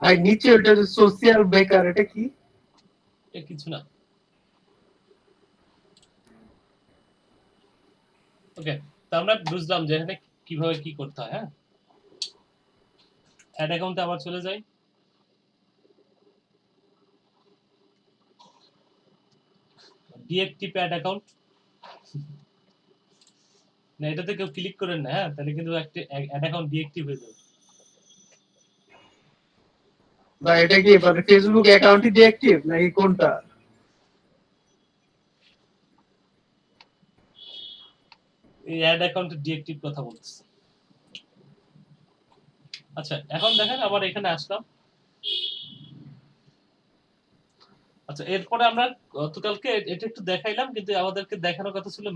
আর নিচে ওটা সোশ্যাল বেকার, এটা কি? এ কিছু না। ওকে, তো আমরা বুঝলাম যে এখানে কিভাবে কি করতে হয়। হ্যাঁ, অ্যাড অ্যাকাউন্টে আবার চলে যাই। ডিএক্টিভ অ্যাড অ্যাকাউন্ট, না এটাতে কেউ ক্লিক করেন না, হ্যাঁ, তাহলে কিন্তু একটা অ্যাড অ্যাকাউন্ট ডিএক্টিভ হয়ে যাবে। বা এটা কি মানে ফেসবুক অ্যাকাউন্টই ডিঅ্যাক্টিভ নাকি কোনটা? এই অ্যাড অ্যাকাউন্টের ডিএক্টিভ কথা বলতেছি। আচ্ছা, এখন দেখেন আবার এখানে আসলাম। আচ্ছা, এরপরে আমরা গতকালকে এটা একটু দেখাইলাম, কিন্তু আমাদেরকে দেখানোর কথা ছিল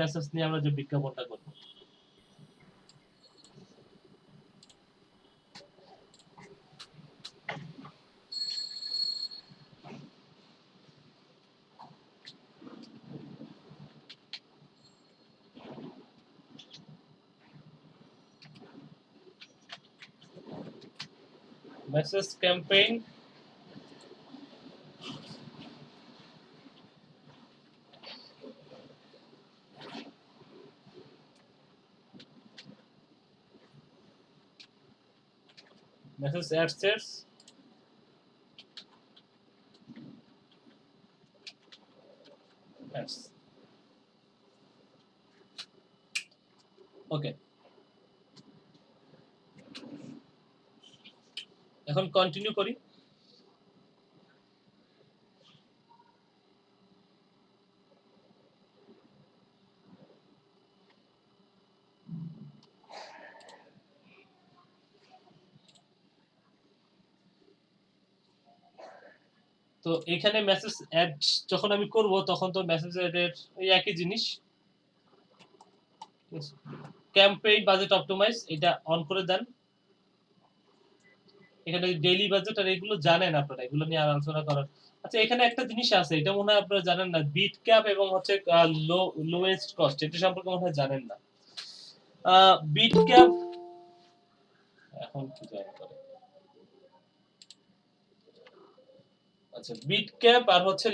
মেসেজ নিয়ে আমরা যে বিজ্ঞাপনটা করব। Message campaign, message ad sets ads okay এখন কন্টিনিউ করি তো এখানে মেসেজ অ্যাড যখন আমি করব তখন তো মেসেজ অ্যাডের এই একই জিনিস ক্যাম্পেইন বাজেট অপটিমাইজ এটা অন করে দেন এখানে ডেইলি বাজেট আর এগুলো জানেন আপনারা এগুলো নিয়ে আলোচনা করার আচ্ছা এখানে একটা জিনিস আছে এটা মনে হয় আপনারা জানেন না বিট ক্যাপ এবং হচ্ছে লোয়েস্ট কস্ট এটা সম্পর্কে মনে হয় জানেন না বিট ক্যাপ এখন কি জয়েন করে আচ্ছা বিট ক্যাপ আর হচ্ছে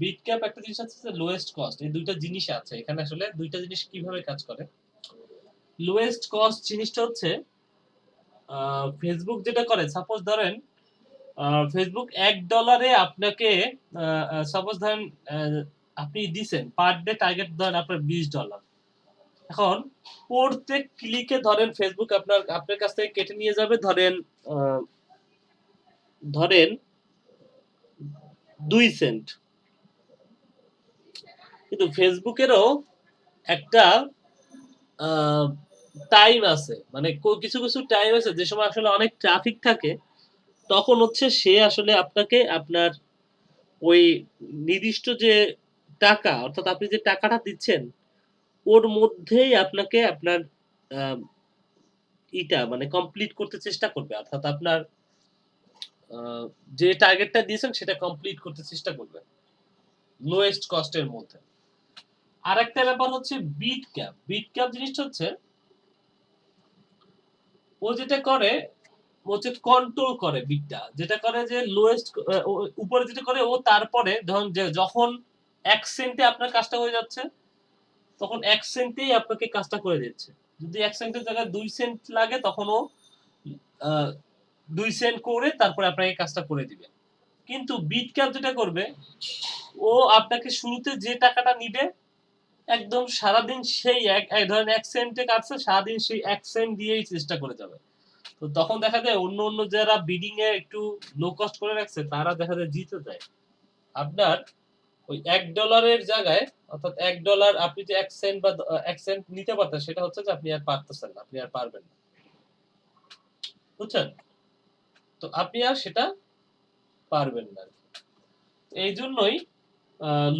বিট ক্যাপ একটা জিনিস আছে লোয়েস্ট কস্ট এই দুইটা জিনিস আছে এখানে আসলে দুইটা জিনিস কিভাবে কাজ করে লোয়েস্ট কস্ট জিনিসটা হচ্ছে ফেসবুক যেটা করে সাপোজ ধরেন ফেসবুক $1 আপনাকে সাপোজ ধরেন আপনি দিছেন পার ডে টার্গেট ধরেন আপনার $20 এখন প্রত্যেক ক্লিকে ধরেন ফেসবুক আপনার কাছ থেকে কেটে নিয়ে যাবে ধরেন 2 সেন্ট কিন্তু ফেসবুকেরও একটা টাইম আছে মানে কিছু কিছু টাইম আছে যে সময় আসলে অনেক ট্রাফিক থাকে তখন হচ্ছে সে আসলে আপনাকে আপনার ওই নির্দিষ্ট যে টাকা অর্থাৎ আপনি যে টাকাটা দিচ্ছেন ওর মধ্যেই আপনাকে আপনার ইটা মানে কমপ্লিট করতে চেষ্টা করবে অর্থাৎ আপনার যে টার্গেটটা দিয়েছেন সেটা কমপ্লিট করতে চেষ্টা করবে লোয়েস্ট কস্টের মধ্যে আরেকটা ব্যাপার হচ্ছে বিট ক্যাপ জিনিসটা হচ্ছে ও যেটা করে হচ্ছে কন্ট্রোল করে বিটটা যেটা করে যে লোয়েস্ট উপরে যেটা করে ও তারপরে ধরুন যে যখন 1 সেন্টে আপনার কাজটা হয়ে যাচ্ছে তখন 1 সেন্টেই আপনাকে কাজটা করে দিচ্ছে যদি 1 সেন্টের জায়গায় 2 সেন্ট লাগে তখন ও 2 সেন্ট করে তারপরে আপনাকে কাজটা করে দিবে কিন্তু বিট ক্যাপ যেটা করবে ও আপনাকে শুরুতে যে টাকাটা নিবে একদম সারাদিন সেই এক ধরেন 1 সেন্টে কাটছে সারাদিন সেই 1 সেন্ট দিয়েই চেষ্টা করে যাবে তো তখন দেখা যায় অন্য যারা বিডিং এ একটু লো কস্ট করে রাখছে তারা দেখা যায় জিতে যায় আপনার ওই $1 জায়গায় অর্থাৎ $1 আপনি যে 1 সেন্ট বা 1 সেন্ট নিতে পারতেন সেটা হচ্ছে যে আপনি আর পারতেছেন না আপনি আর পারবেন না বুঝছেন তো আপনি আর সেটা পারবেন না এই জন্যই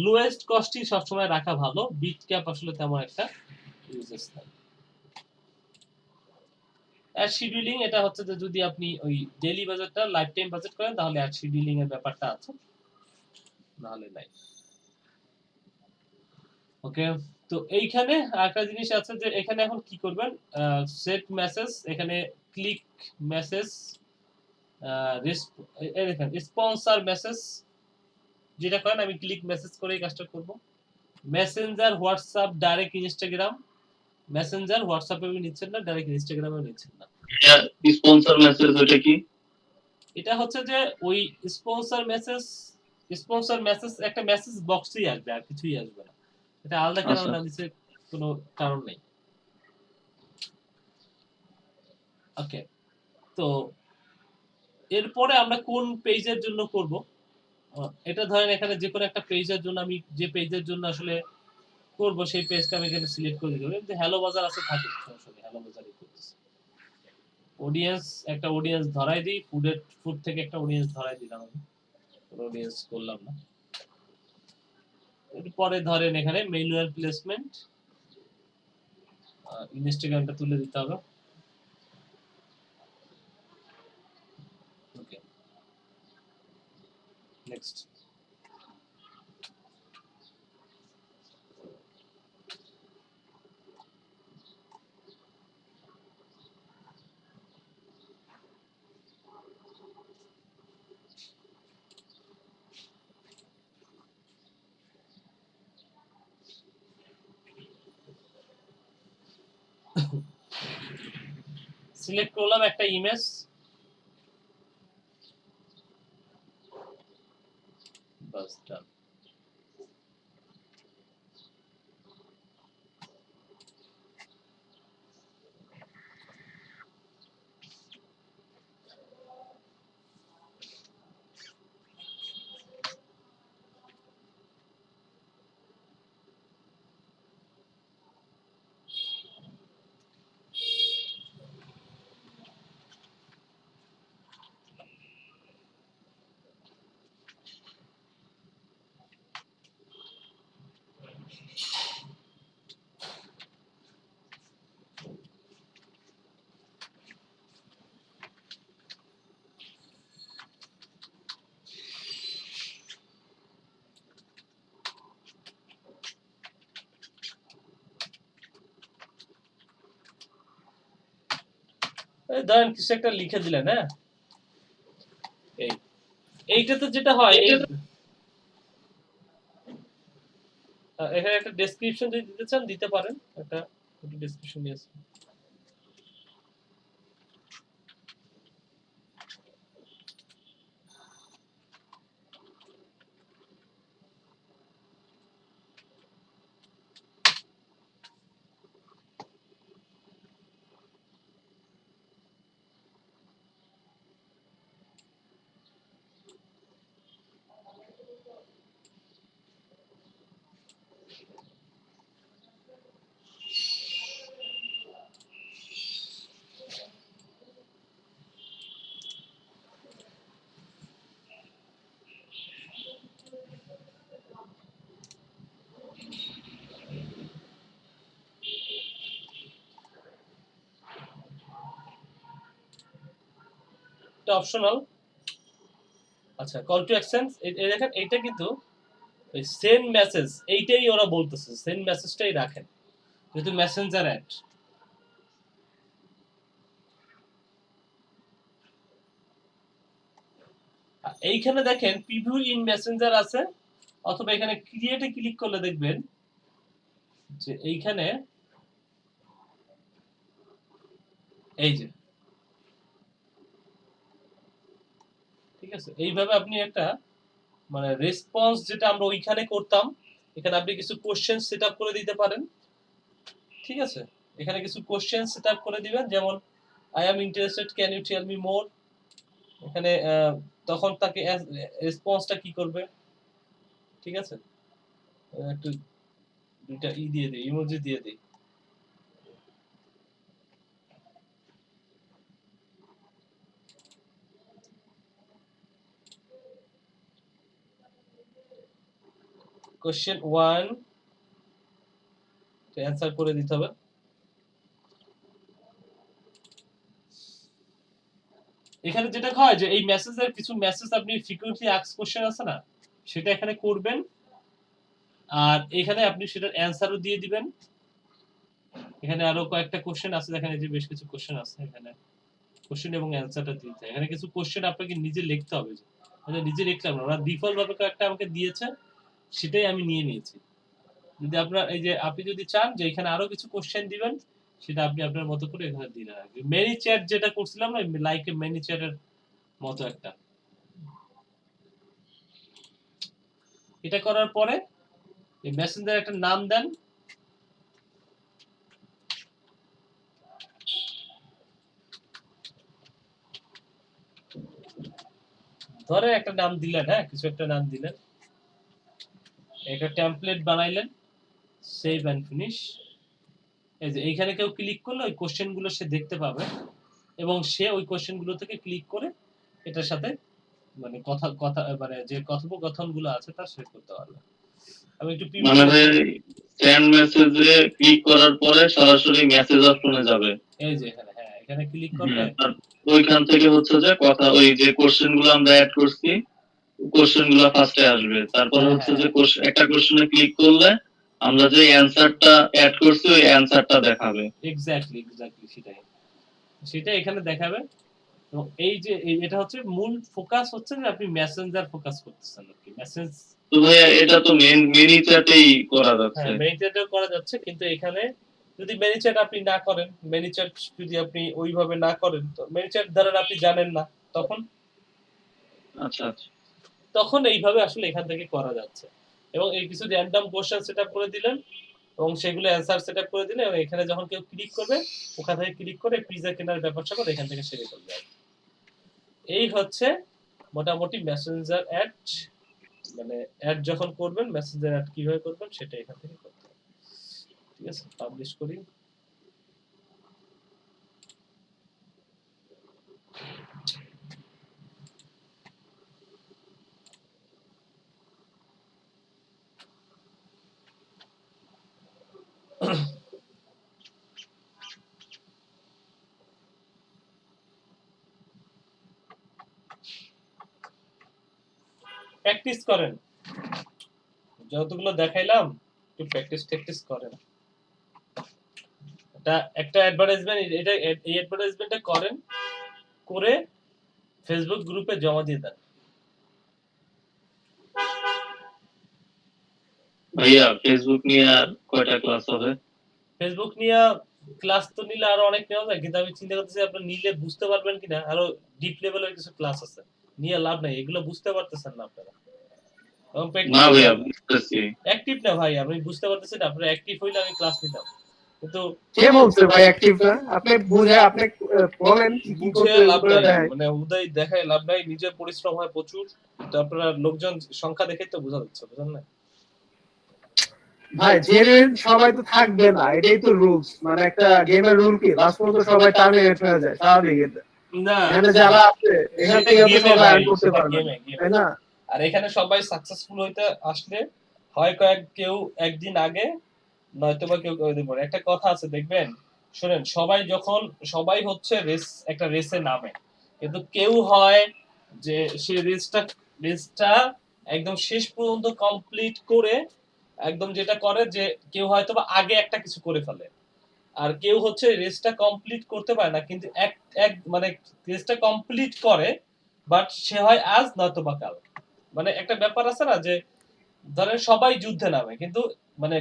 লোয়েস্ট কস্টই সবসময় রাখা ভালো বিট ক্যাপ আসলে তেমন একটা ইউজেস নাই অ্যাড শিডিউলিং এটা হচ্ছে যে যদি আপনি ওই ডেইলি বাজেটটা লাইফ টাইম বাজেট করেন তাহলে অ্যাড শিডিউলিং এর ব্যাপারটা আছে নাহলে নাই ওকে তো এইখানে একটা জিনিস আছে যে এখানে এখন কি করবেন সেট মেসেজ এখানে ক্লিক মেসেজ দেখেন স্পন্সর মেসেজ যেটা করেন আমি ক্লিক মেসেজ করেই কাজটা করব Messenger WhatsApp direct Instagram Messenger হোয়াটসঅ্যাপে নিচ্ছেন না ডাইরেক্ট ইনস্টাগ্রামে নিচ্ছেন না স্পন্সর মেসেজ ওটা কি এটা হচ্ছে যে ওই স্পন্সর মেসেজ একটা মেসেজ বক্সই আসবে আর কিছুই আসবে না এটা আলাদা কেন না দিছে কোনো কারণ নেই ওকে তো এরপরে আমরা কোন পেজের জন্য করব এটা ধরেন এখানে যে কোনো একটা পেজের জন্য আমি যে পেজের জন্য আসলে করব সেই পেজটা আমি এখানে সিলেক্ট করে দেব যে হ্যালো বাজার আছে থাকে সমস্যা নেই হ্যালো বাজারই করতেছি অডিয়েন্স একটা অডিয়েন্স ধরাই দিই ফুড থেকে একটা অডিয়েন্স ধরাই দিলাম আমি অডিয়েন্স করলাম না এরপরে ধরেন এখানে ম্যানুয়াল প্লেসমেন্ট ইনস্টাগ্রামটা তুলে দিতে হবে ওকে নেক্সট সিলেক্ট করলাম একটা ইমেজ বাস ডান। ধরেন কিছু একটা লিখে দিলেন, হ্যাঁ, এইটাতে যেটা হয় এখানে একটা ডেসক্রিপশন যদি দিতে চান দিতে পারেন, একটা ডেসক্রিপশন দিয়েছে। এটা অপশনাল। আচ্ছা, কল টু অ্যাকশন এই দেখেন, এইটা কিন্তু ওই সেন্ড মেসেজ, এইটাই ওরা বলতেছে, সেন্ড মেসেজটাই রাখেন যেহেতু মেসেঞ্জার অ্যাড। এইখানে দেখেন প্রিভিউ ইন মেসেঞ্জার আছে, অথবা এখানে ক্রিয়েটে ক্লিক করলে দেখবেন যে এইখানে এই যে, ঠিক আছে, এইভাবে আপনি একটা মানে রেসপন্স যেটা আমরা ওইখানে করতাম, এখানে আপনি কিছু কোশ্চেন সেট আপ করে দিতে পারেন। ঠিক আছে, এখানে কিছু কোশ্চেন সেট আপ করে দিবেন, যেমন I am interested, can you tell me more. এখানে তখন তাকে রেসপন্সটা কি করবে, ঠিক আছে, একটু দুইটা দিয়ে দিই, ইমোজি দিয়ে দিই। কোশ্চেন 1 অ্যান্সার করে দিতে হবে। এখানে যেটা হয় যে এই মেসেজের কিছু মেসেজ আপনি ফ্রিকোয়েন্টলি আস্ক কোশ্চেন আছে না, সেটা এখানে করবেন, আর এখানে আপনি সেটার অ্যান্সারও দিয়ে দিবেন। এখানে আরো কয়েকটা কোশ্চেন আছে, দেখেন এই যে বেশ কিছু কোশ্চেন আছে, এখানে কোশ্চেন এবং অ্যান্সারটা দিতে, এখানে কিছু কোশ্চেন আপনাকে নিজে লিখতে হবে। মানে নিজে লিখলাম না, ওরা ডিফল্ট ভাবে কয়েকটা আমাকে দিয়েছে, সেটাই আমি নিয়ে নিয়েছি। যদি আপনার এই যে আপনি যদি চান যে এখানে আরো কিছু কোশ্চেন দিবেন, সেটা আপনি আপনার মতো করে এখানে দিলেন আর কি। মেনি চ্যাট যেটা করছিলাম না, লাইক এ মেনি চ্যাটের মতো একটা। এটা করার পরে এই মেসেঞ্জার একটা নাম দেন, ধরে একটা নাম দিলেন, হ্যাঁ, কিছু একটা নাম দিলেন, একটা টেমপ্লেট বানাইলেন, সেভ এন্ড ফিনিশ। এই যে এইখানে কেউ ক্লিক করলে ওই কোশ্চেন গুলো সে দেখতে পাবে, এবং সে ওই কোশ্চেন গুলো থেকে ক্লিক করে এটার সাথে মানে কথা কথা মানে যে কথোপকথন গুলো আছে তার শেয়ার করতে পারবে। আমি একটু মানে সেন্ড মেসেজে ক্লিক করার পরে সরাসরি মেসেজ অপশনে যাবে। এই যে এখানে, হ্যাঁ, এখানে ক্লিক করলে ওইখান থেকে হচ্ছে যে কথা, ওই যে কোশ্চেন গুলো আমরা অ্যাড করছি, কোশ্চেন গুলো ফার্স্টে আসবে, তারপরে হচ্ছে যে একটা কোশ্চেনে ক্লিক করলে আমরা যে অ্যানসারটা অ্যাড করছি ওই অ্যানসারটা দেখাবে। এক্স্যাক্টলি সেটাই, সেটা এখানে দেখাবে। এবং এই যে এটা হচ্ছে মূল ফোকাস, হচ্ছে যে আপনি মেসেঞ্জার ফোকাস করতেছেন আর কি, মেসেজ। তো ভাইয়া এটা তো মেনি চ্যাটেই করা যাচ্ছে। হ্যাঁ, মেনি চ্যাটেও করা যাচ্ছে, কিন্তু এখানে যদি মেনি চ্যাট আপনি না করেন, মেনি চ্যাট যদি আপনি ওইভাবে না করেন, তো মেনি চ্যাট দ্বারা আপনি জানেন না তখন। আচ্ছা আচ্ছা, তখন এইভাবে আসলে এখান থেকে করা যাচ্ছে। এবং এই কিছু র্যান্ডম কোশ্চেন সেটআপ করে দিলেন এবং সেগুলো অ্যান্সার সেটআপ করে দিলেন এবং এখানে যখন কেউ ক্লিক করবে ওখান থেকে ক্লিক করে পিজা কেনার ব্যাপার-স্যাপার এখান থেকে সেরে ফেলবে। এই হচ্ছে মোটামুটি মেসেঞ্জার অ্যাড, মানে অ্যাড যখন করবেন মেসেঞ্জার অ্যাড কিভাবে করবেন সেটা এখান থেকে করতে হবে। ঠিক আছে, পাবলিশ করি। প্র্যাকটিস করেন, যতগুলো দেখাইলাম একটু প্র্যাকটিস করেন। এটা একটা অ্যাডভার্টাইজমেন্ট, এটা এই অ্যাডভার্টাইজমেন্টটা করেন, করে ফেসবুক গ্রুপে জমা দিয়ে দেন। ভাইয়া ফেসবুক নিয়ে আর কয়টা ক্লাস হবে? ফেসবুক নিয়ে ক্লাস তো নিলে আরো অনেক নেওয়া যায়, কিন্তু আমি চিন্তা করতেছি আপনারা নিলে বুঝতে পারবেন কিনা। আরো ডিপ লেভেলের কিছু ক্লাস আছে, নিয়ে লাভ নাই, এগুলো বুঝতে পারতেছেন না আপনারা। এবং না ভাইয়া বুঝতেছি। অ্যাক্টিভ না ভাই, আমি বুঝতে পারতেছি না। আপনারা অ্যাক্টিভ হইলে আমি ক্লাস নিতাম, কিন্তু কে বলছে ভাই অ্যাক্টিভ না? আপনি বুঝে আপনি বলেন কি বুঝে করতে লাভ হবে। নাই, মানে উদয় দেখায় লাভ নাই, নিজের পরিশ্রম হয় প্রচুর। তো আপনারা লোকজন সংখ্যা দেখে তো বোঝা যাচ্ছে, বুঝেন না? ভাই জেনুইন সবাই তো থাকবে না, এটাই তো রুলস। মানে একটা গেমের রুল কি লাস্ট পর্যন্ত সবাই টার্মিনেট হয়ে যায়, স্বাভাবিক এটা। না, এখানে যারা আছে এখান থেকে তো গেমে সবাই ভাই, আর্ন করতে সেটা পারবে না, গেমে, তাই না? আর এখানে সবাই সাকসেসফুল হইতে আসলে হয় কেউ একদিন আগে, নয়তো বা কেউ কয়েকদিন পরে। একটা কথা আছে দেখবেন, শুনেন, সবাই হচ্ছে একটা রেসে নামে, কিন্তু কেউ হয় যে সে রেসটা একদম শেষ পর্যন্ত কমপ্লিট করে, একদম যেটা করে যে কেউ হয়তো বা আগে একটা কিছু করে ফেলে, আর কেউ হচ্ছে রেসটা কমপ্লিট করতে পারে না, কিন্তু এক এক মানে রেসটা কমপ্লিট করে, বাট সে হয় আজ নয়তো বা কাল। মানে একটা ব্যাপার আছে না যে ধরেন সবাই যুদ্ধে নামে, কিন্তু মানে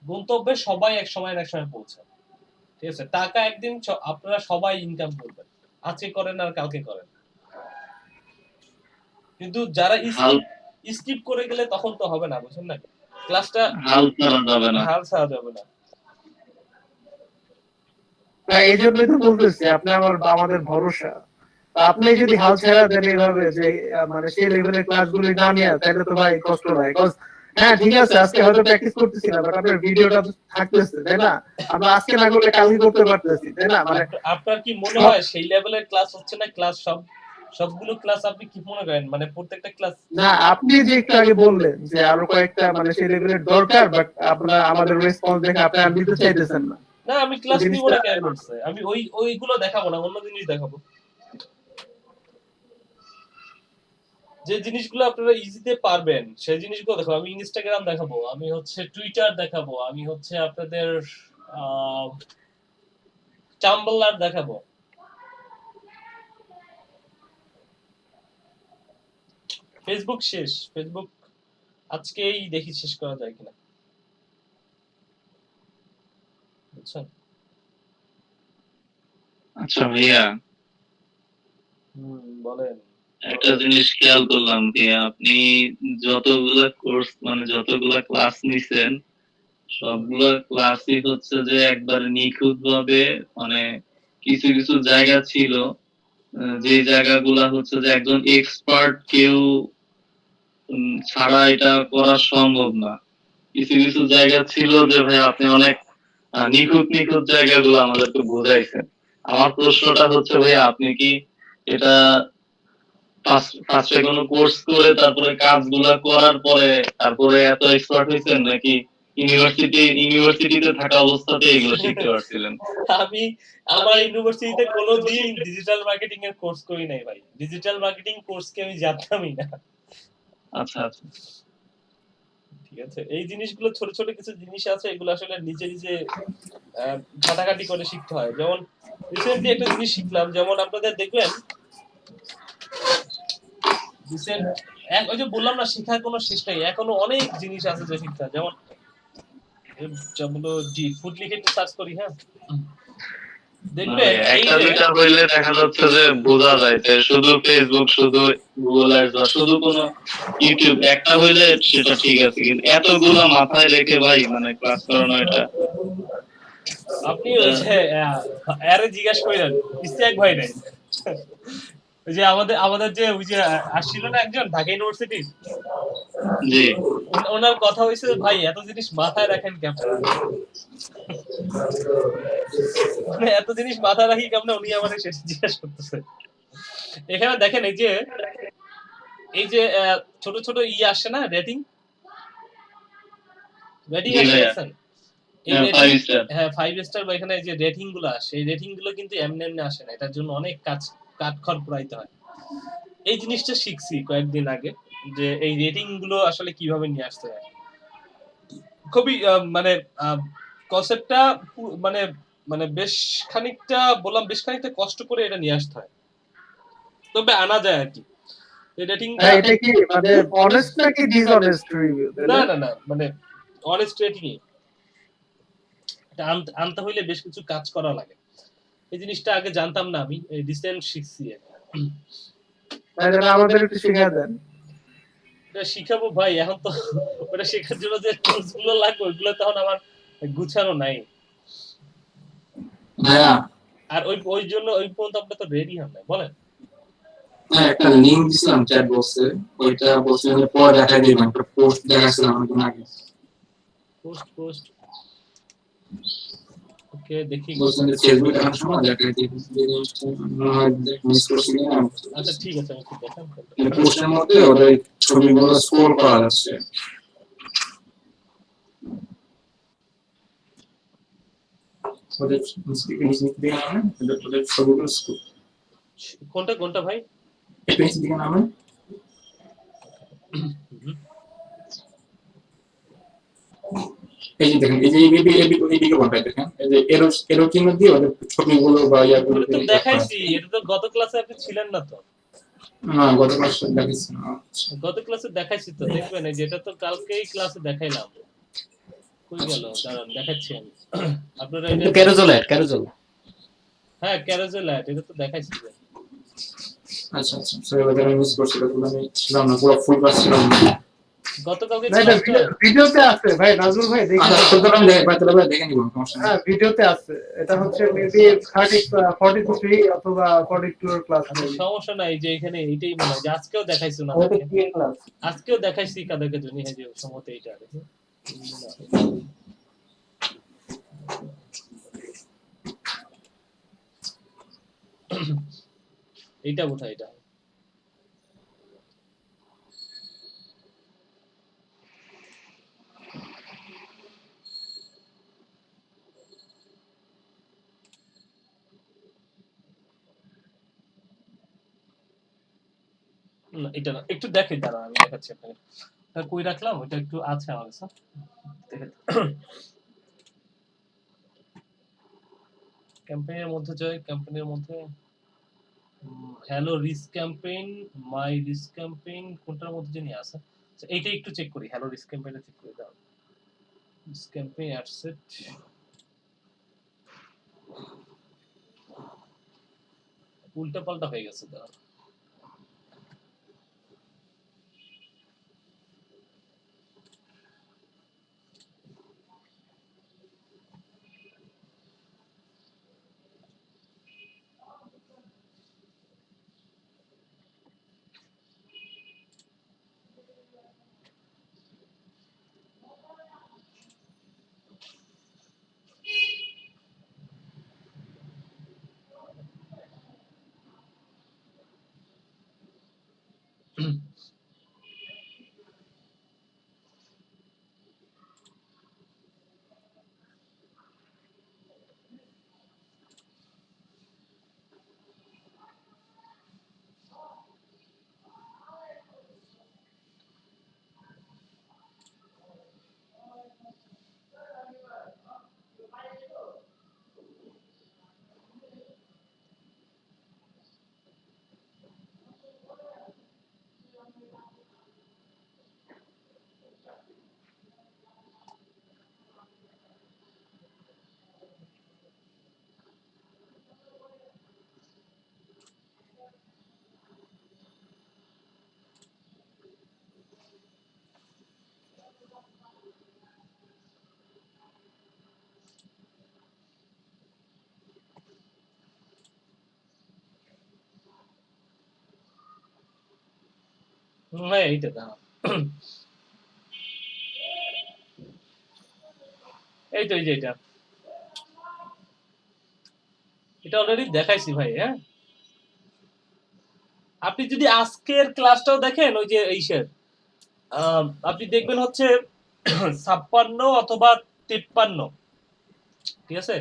গন্তব্যে সবাই এক সময় না এক সময় পৌঁছায়। ঠিক আছে, টাকা একদিন আপনারা সবাই ইনকাম করবেন, আজকে করেন আর কালকে করেন, কিন্তু যারা হাল স্কিপ করে গেলে তখন তো হবে না, বুঝছেন না? ক্লাসটা হাল ছাড়া যাবে না। হাল ছাড়া যাবে না। হ্যাঁ, এই জন্যই তো বলতেছি আপনি আমাদের ভরসা। তা আপনি যদি হাল ছেড়ে দেন এইভাবে যে মানে সেই লেভেলের ক্লাসগুলি না নিয়ে, তাহলে তো ভাই কষ্ট হয়। হ্যাঁ ঠিক আছে, আজকে হয়তো প্র্যাকটিস করতেছি না, বাট আপনার ভিডিওটা তো থাকতেছে, তাই না? আমরা আজকে না করলে কালকে করতে পারতেছি, তাই না? মানে আপনার কি মনে হয় সেই লেভেলের ক্লাস হচ্ছে না? ক্লাস সবগুলো ক্লাস আপনি কি মনে করেন, মানে প্রত্যেকটা ক্লাস? না, আপনি যে একটু আগে বললেন যে আরো কয়েকটা মানে সেই লেভেলের দরকার, বাট আপনারা আমাদের রেসপন্স দেখে আপনি আর নিতে চাইতেছেন না। না, আমি ক্লাস নিব না কেন বলছে? আমি ওইগুলো দেখাবো না, অন্য জিনিস দেখাবো। যে জিনিসগুলো আপনারা ইজিতে পারবেন সেই জিনিসগুলো দেখাবো। আমি ইনস্টাগ্রাম দেখাবো, আমি হচ্ছে টুইটার দেখাবো, আমি হচ্ছে আপনাদের টাম্বলার দেখাবো। ফেসবুক শেষ, ফেসবুক আজকেই দেখি শেষ করা যায় কিনা, বুঝছেন? আচ্ছা ভাইয়া, বলেন। একটা জিনিস খেয়াল করলাম যে আপনি যতগুলা কোর্স মানে যতগুলা ক্লাস নিছেন সবগুলা ক্লাসই হচ্ছে যে একবার নিখুঁত ভাবে, মানে কিছু কিছু জায়গা ছিল যে জায়গাগুলা হচ্ছে যে একজন এক্সপার্ট কেউ ছাড়া এটা করা সম্ভব না। কিছু কিছু জায়গা ছিল যে ভাই আপনি অনেক নিখুঁত জায়গাগুলো আমাদেরকে বোঝাইছেন। আমার প্রশ্নটা হচ্ছে ভাই আপনি কি এটা ফার্স্টে কোনো কোর্স করে তারপরে কাজগুলা করার পরে তারপরে এত এক্সপার্ট হয়েছেন, নাকি ইউনিভার্সিটিতে থাকা অবস্থাতে এগুলো শিখতে পারছিলেন? আমি আমার ইউনিভার্সিটিতে কোনোদিন ডিজিটাল মার্কেটিং এর কোর্স করি নাই ভাই। ডিজিটাল মার্কেটিং কোর্স কি আমি জানতামই না। আচ্ছা আচ্ছা। ঠিক আছে, এই জিনিসগুলো ছোট ছোট কিছু জিনিস আছে, এগুলো আসলে নিজে নিজে ঘাটাঘাটি করে শিখতে হয়। যেমন রিসেন্টলি একটা জিনিস শিখলাম, যেমন আপনাদের দেখবেন ওই যে বললাম না, শেখার কোনো শেষ নাই, এখনো অনেক জিনিস আছে যে শিখতে হয়। যেমন ফুড লিখে একটু সার্চ করি। হ্যাঁ, দেখবেন এই একটা যে দুইটা হইলে দেখা যাচ্ছে যে বোঝা যায় যে শুধু ফেসবুক, শুধু গুগল অ্যাডস বা শুধু কোনো ইউটিউব একটা হইলে সেটা ঠিক আছে, কিন্তু এতগুলা মাথায় রেখে ভাই মানে ক্লাস করানো এটা আপনি ওই যে আরে জিজ্ঞাসা করেন ইস্তিয়াক ভাই নাই ওই যে আমাদের আমাদের যে ওই যে আসছিল না একজন ঢাকা ইউনিভার্সিটির, জি। ওনার কথা হয়েছে ভাই এত জিনিস মাথায় রাখেন কেমন, মানে এত জিনিস মাথায় রাখি কেমন, উনি আমাদের শেষ জিজ্ঞাসা করতেছে। এখানে দেখেন এই যে ছোট ছোট আসে না রেটিং, রেটিং জি আসে ভাইয়া। দেখছেন, এই হ্যাঁ, রেটিং 5 স্টার। হ্যাঁ 5 স্টার বা এখানে যে রেটিং গুলো আসে এই রেটিং গুলো কিন্তু এমনি এমনি আসে না, এটার জন্য অনেক কাঠখড় পোড়াইতে হয়। এই জিনিসটা শিখছি কয়েকদিন আগে যে এই রেটিং গুলো আসলে কিভাবে নিয়ে আসতে হয়। খুবই মানে কনসেপ্টটা মানে মানে বেশ খানিকটা বললাম, বেশ খানিকটা কষ্ট করে এটা নিয়ে আসতে হয়, তবে আনা যায় আর কি। এই রেটিংটা এটা কি মানে অনেস্ট নাকি ডিসঅনেস্ট রিভিউ না তাহলে? না না মানে অনেস্ট রেটিং এটা আনতে হইলে বেশ কিছু কাজ করা লাগে। এই জিনিসটা আগে জানতাম না, আমি রিসেন্ট শিখছি এটা। তাহলে আমাদের একটু শিখিয়ে দেন। এটা শিখাবো ভাই, এখন তো ওটা শেখার জন্য যে টুলস গুলো লাগবে ওইগুলো তখন আমার গুছানো নাই, ভাইয়া, আর ওই ওই জন্য ওই পর্যন্ত আমরা তো রেডি হন নাই বলেন। হ্যাঁ, একটা লিঙ্ক দিছিলাম চ্যাট বক্সে, ওইটা বলছিলাম যে পরে দেখাই দিবেন, একটা পোস্ট দেখাছিলাম অনেকদিন আগে। পোস্ট ওকে দেখি একটু। বলছিলাম যে ফেসবুক দেখার সময় দেখাই দিবেন, যে জিনিসটা মনে হয় মিস করছি কিনা আমি বুঝতে আচ্ছা পারছি ঠিক না। আছে, আমি একটু দেখাম। মানে পোস্টের মধ্যে ওদের ছবিগুলো স্ক্রল করা যাচ্ছে। ওদের দিকে নামেন, ওদের ছবিগুলো কোনটা কোনটা ভাই? দিকে নামেন। এই যে দেখেন, এই যে এইদিকে বানাই দেখেন, এই যে এরো চিহ্ন দিয়ে ওদের ছবিগুলো বা ইয়াগুলো এটা তো দেখাইছি, এটা তো গত ক্লাসে আপনি ছিলেন না তো। না, গত মাসে দেখাচ্ছি না। গত ক্লাসে দেখাইছি তো, দেখবেন এই যেটা তো কালকেই ক্লাসে দেখাইলাম। কই গেল, দাঁড়ান দেখাচ্ছি আমি। আপনারা এটা ক্যারোজল হ্যাঁ ক্যারোজেল অ্যাড, এটা তো দেখাইছি যে। আচ্ছা আচ্ছা, সরি ওদের আমি মিস করছি, তখন আমি ছিলাম না, পুরো ফুল ক্লাস ছিলাম না। গতকালকে না এটা ক্লাসটা ভিডিওতে আছে ভাই নাজমুল ভাই, দেখে আচ্ছা, সুতরাং দেখে নিব, সমস্যা নেই। হ্যাঁ ভিডিওতে আছে। এটা হচ্ছে মেবি 43 অথবা 42 এর ক্লাস আচ্ছা মেবি। সমস্যা নাই, যে এখানে এইটাই মনে হয় যে আজকেও দেখাইছো না ওটা আমাকে, কি ক্লাস? আজকেও দেখাইছি কাদেরকে জন্য, হ্যাঁ যে সম্ভবত এইটা দেখি। এইটা কোথায় এটা? না এটা না, একটু দেখে দাঁড়ান আমি দেখাচ্ছি আপনাকে। এটা কই রাখলাম, ওটা একটু আছে আমার কাছে, ক্যাম্পেইনের মধ্যে যাই, ক্যাম্পেইনের মধ্যে হ্যালো রিস্ক ক্যাম্পেইন, মাই রিস্ক ক্যাম্পেইন কোনটার মধ্যে জানি আছে। আচ্ছা, এইটা একটু চেক করি, হ্যালো রিস্ক ক্যাম্পেইনটা চেক করে দাও। রিস্ক ক্যাম্পেইন অ্যাডসেট উল্টা পাল্টা হয়ে গেছে দাঁড়ান। ভাই এইটা দাও। এই তো এই যে এটা। এটা অলরেডি দেখাইছি ভাই, হ্যাঁ? আপনি যদি আজকের ক্লাসটাও দেখেন ওই যে ইসের আপনি দেখবেন হচ্ছে 56 অথবা 53, ঠিক আছে?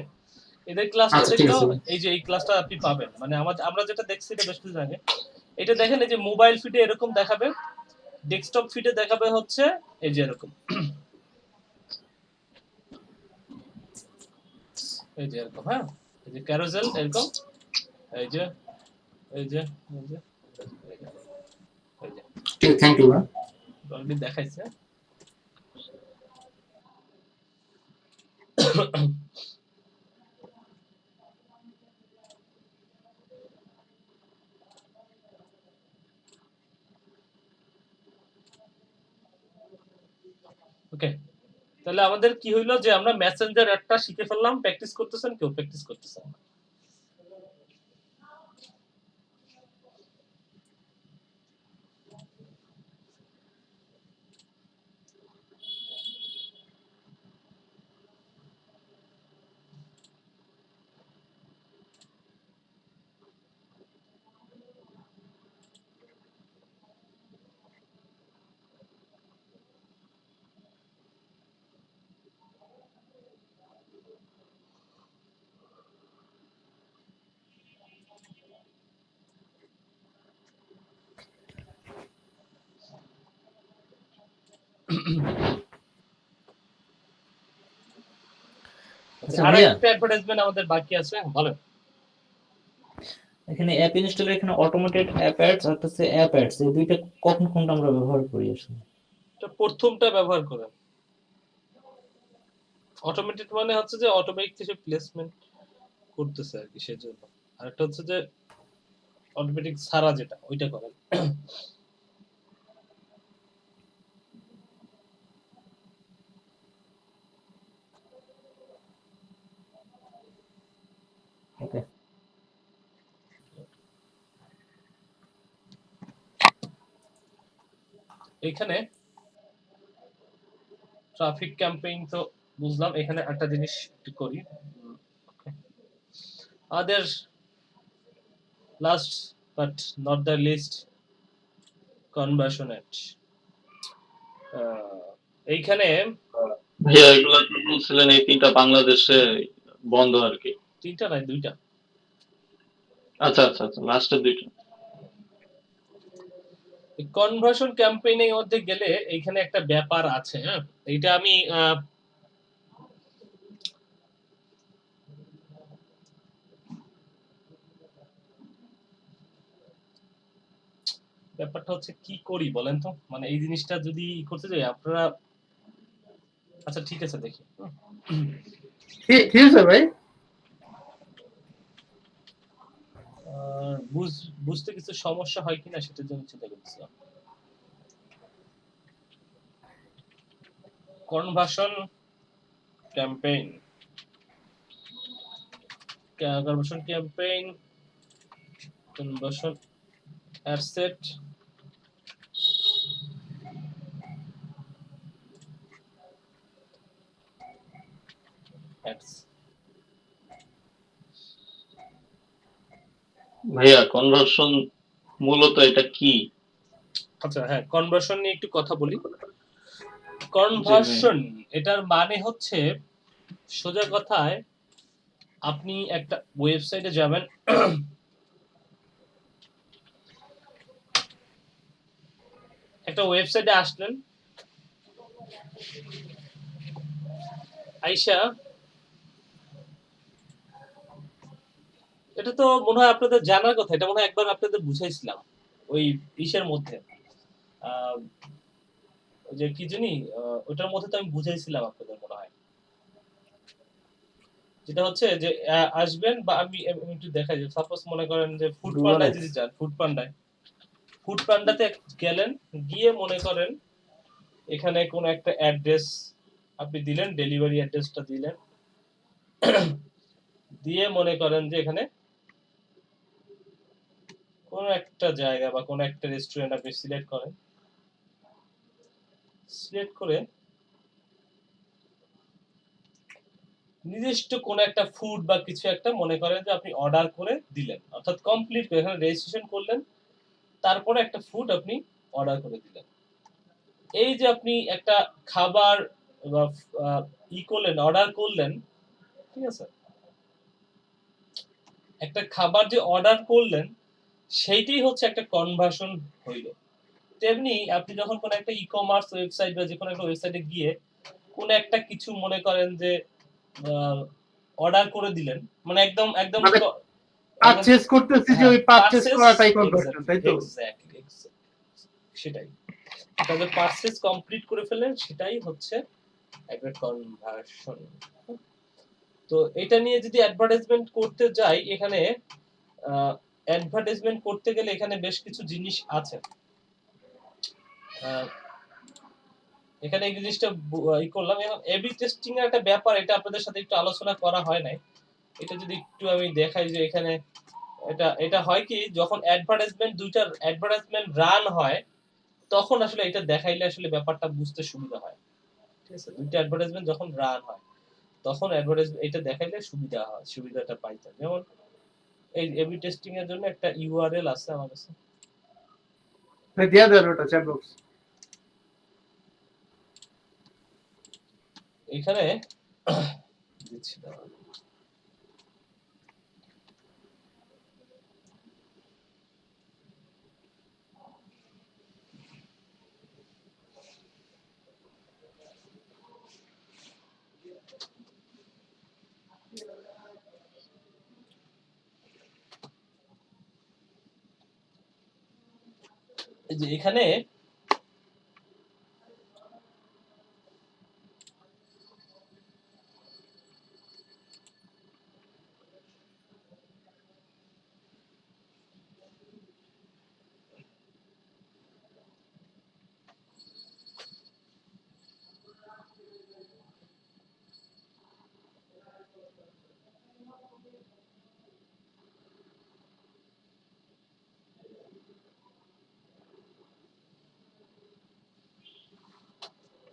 এদের ক্লাসটা আচ্ছা ঠিক দেখলেও আছে ভাই। এই যে এই ক্লাসটা আপনি পাবেন। মানে আমরা যেটা দেখছি এটা বেশ কিছুদিন আগে। এটা দেখেন এই যে মোবাইল ফিডে এরকম দেখাবে, ডেস্কটপ ফিডে দেখাবে হচ্ছে এই যে এরকম। এই যে এরকম, হ্যাঁ? এই যে ক্যারোসেল এরকম, এই যে এই যে এই যে এই যে এই যে ঠিক, থ্যাংক ইউ ভাই। অলরেডি দেখাইছে। ওকে, তাহলে আমাদের কি হইলো যে আমরা মেসেঞ্জার অ্যাপটা শিখে ফেললাম। প্র্যাকটিস করতেছেন কেউ? প্র্যাকটিস করতেছেন না। আচ্ছা আর ভাইয়া, একটা অ্যাডভার্টাইজমেন্ট আমাদের বাকি আছে, বলেন। এখানে অ্যাপ ইনস্টলের এখানে অটোমেটেড অ্যাপ অ্যাডস আর হচ্ছে অ্যাপ অ্যাডস, এই দুইটা কখন কোনটা আমরা ব্যবহার করি আসলে? তো প্রথমটা ব্যবহার করেন। অটোমেটেড মানে হচ্ছে যে অটোমেটিক কিছু প্লেসমেন্ট করতেছে আর কি, সেজন্য। আর একটা হচ্ছে যে অটোমেটিক ছাড়া যেটা ওইটা করেন। ওকে। এখানে ট্রাফিক ক্যাম্পেইন তো বুঝলাম। এখানে একটা জিনিস একটু করি। আমাদের last but not the least, কনভার্সনেট। এইখানে ভাইয়া এগুলো তো বলছিলেন এই 3টা বাংলাদেশে বন্ধ আর কি। 3টা নাই 2টা। আচ্ছা আচ্ছা আচ্ছা, লাস্টের 2টা। কনভার্সন ক্যাম্পেইনের মধ্যে গেলে এইখানে একটা ব্যাপার আছে, হ্যাঁ? এইটা আমি ব্যাপারটা হচ্ছে কি করি বলেন তো? মানে এই জিনিসটা যদি করতে যাই আপনারা, আচ্ছা ঠিক আছে দেখি। কি হয়েছে ভাই? বুঝতে কিছু সমস্যা হয় কিনা সেটার জন্য চিন্তা করতেছিলাম। Conversion campaign, conversion campaign, conversion ad set, ads. ভাইয়া কনভার্সন মূলত এটা কি? আচ্ছা হ্যাঁ, কনভার্সন নিয়ে একটু কথা বলি। কনভার্সন এটার মানে হচ্ছে সোজা কথায় আপনি একটা ওয়েবসাইটে যাবেন, একটা ওয়েবসাইটে আসলেন, আইসা এটা তো মনে হয় আপনাদের জানার কথা, এটা মনে হয় একবার আপনাদের বুঝাইছিলাম ওই ইসের মধ্যে, ওই যে কি জানি ওটার মধ্যে তো আমি বুঝাইছিলাম আপনাদের মনে হয়। যেটা হচ্ছে যে আসবেন বা আমি একটু দেখাই যে সাপোজ মনে করেন যে ফুড পান্ডায় যদি যান, ফুড পান্ডাতে গেলেন, গিয়ে মনে করেন এখানে কোন একটা অ্যাড্রেস আপনি দিলেন, ডেলিভারি অ্যাড্রেসটা দিলেন, দিয়ে মনে করেন যে এখানে কোন একটা জায়গা বা কোন একটা রেস্টুরেন্ট আপনি সিলেক্ট করেন, সিলেক্ট করে নির্দিষ্ট কোন একটা ফুড বা কিছু একটা মনে করেন যে আপনি অর্ডার করে দিলেন, অর্থাৎ কমপ্লিট এখানে রেজিস্ট্রেশন করলেন, তারপরে একটা ফুড আপনি অর্ডার করে দিলেন। এই যে আপনি একটা খাবার বা ই করলেন, অর্ডার করলেন, ঠিক আছে, একটা খাবার যে অর্ডার করলেন সেইটাই হচ্ছে একটা কনভার্সন হইল। তেমনি আপনি যখন কোন একটা ই কমার্স ওয়েবসাইট বা যে কোনো একটা ওয়েবসাইটে গিয়ে কোন একটা কিছু মনে করেন যে অর্ডার করে দিলেন, মানে একদম একদম মানে পারচেজ করতেছি যে ওই পারচেজ করাটাই কনভার্সন, তাই তো? এক্স্যাক্টলি সেটাই। তাহলে পারচেজ কমপ্লিট করে ফেলেন, সেটাই হচ্ছে একটা কনভার্সন। তো এটা নিয়ে যদি অ্যাডভার্টাইজমেন্ট করতে যাই, এখানে অ্যাডভার্টাইজমেন্ট করতে গেলে এখানে বেশ কিছু জিনিস আছে। এখানে এই জিনিসটা ই করলাম। এখন এবি টেস্টিং এর একটা ব্যাপার, এটা আপনাদের সাথে একটু আলোচনা করা হয় নাই। এটা যদি একটু আমি দেখাই যে এখানে এটা হয় কি, যখন অ্যাডভার্টাইজমেন্ট দুইটার অ্যাডভার্টাইজমেন্ট রান হয় তখন আসলে এটা দেখাইলে আসলে ব্যাপারটা বুঝতে সুবিধা হয়। ঠিক আছে, দুইটা অ্যাডভার্টাইজমেন্ট যখন রান হয় তখন অ্যাডভার্টাইজমেন্ট এটা দেখাইলে সুবিধা হয়, সুবিধাটা পাইতে। যেমন এই এবি টেস্টিং এর জন্য একটা ইউআরএল আছে আমার কাছে, দিয়া দেন ওটা চ্যাট বক্স। এখানে দিচ্ছি না। এই যে এখানে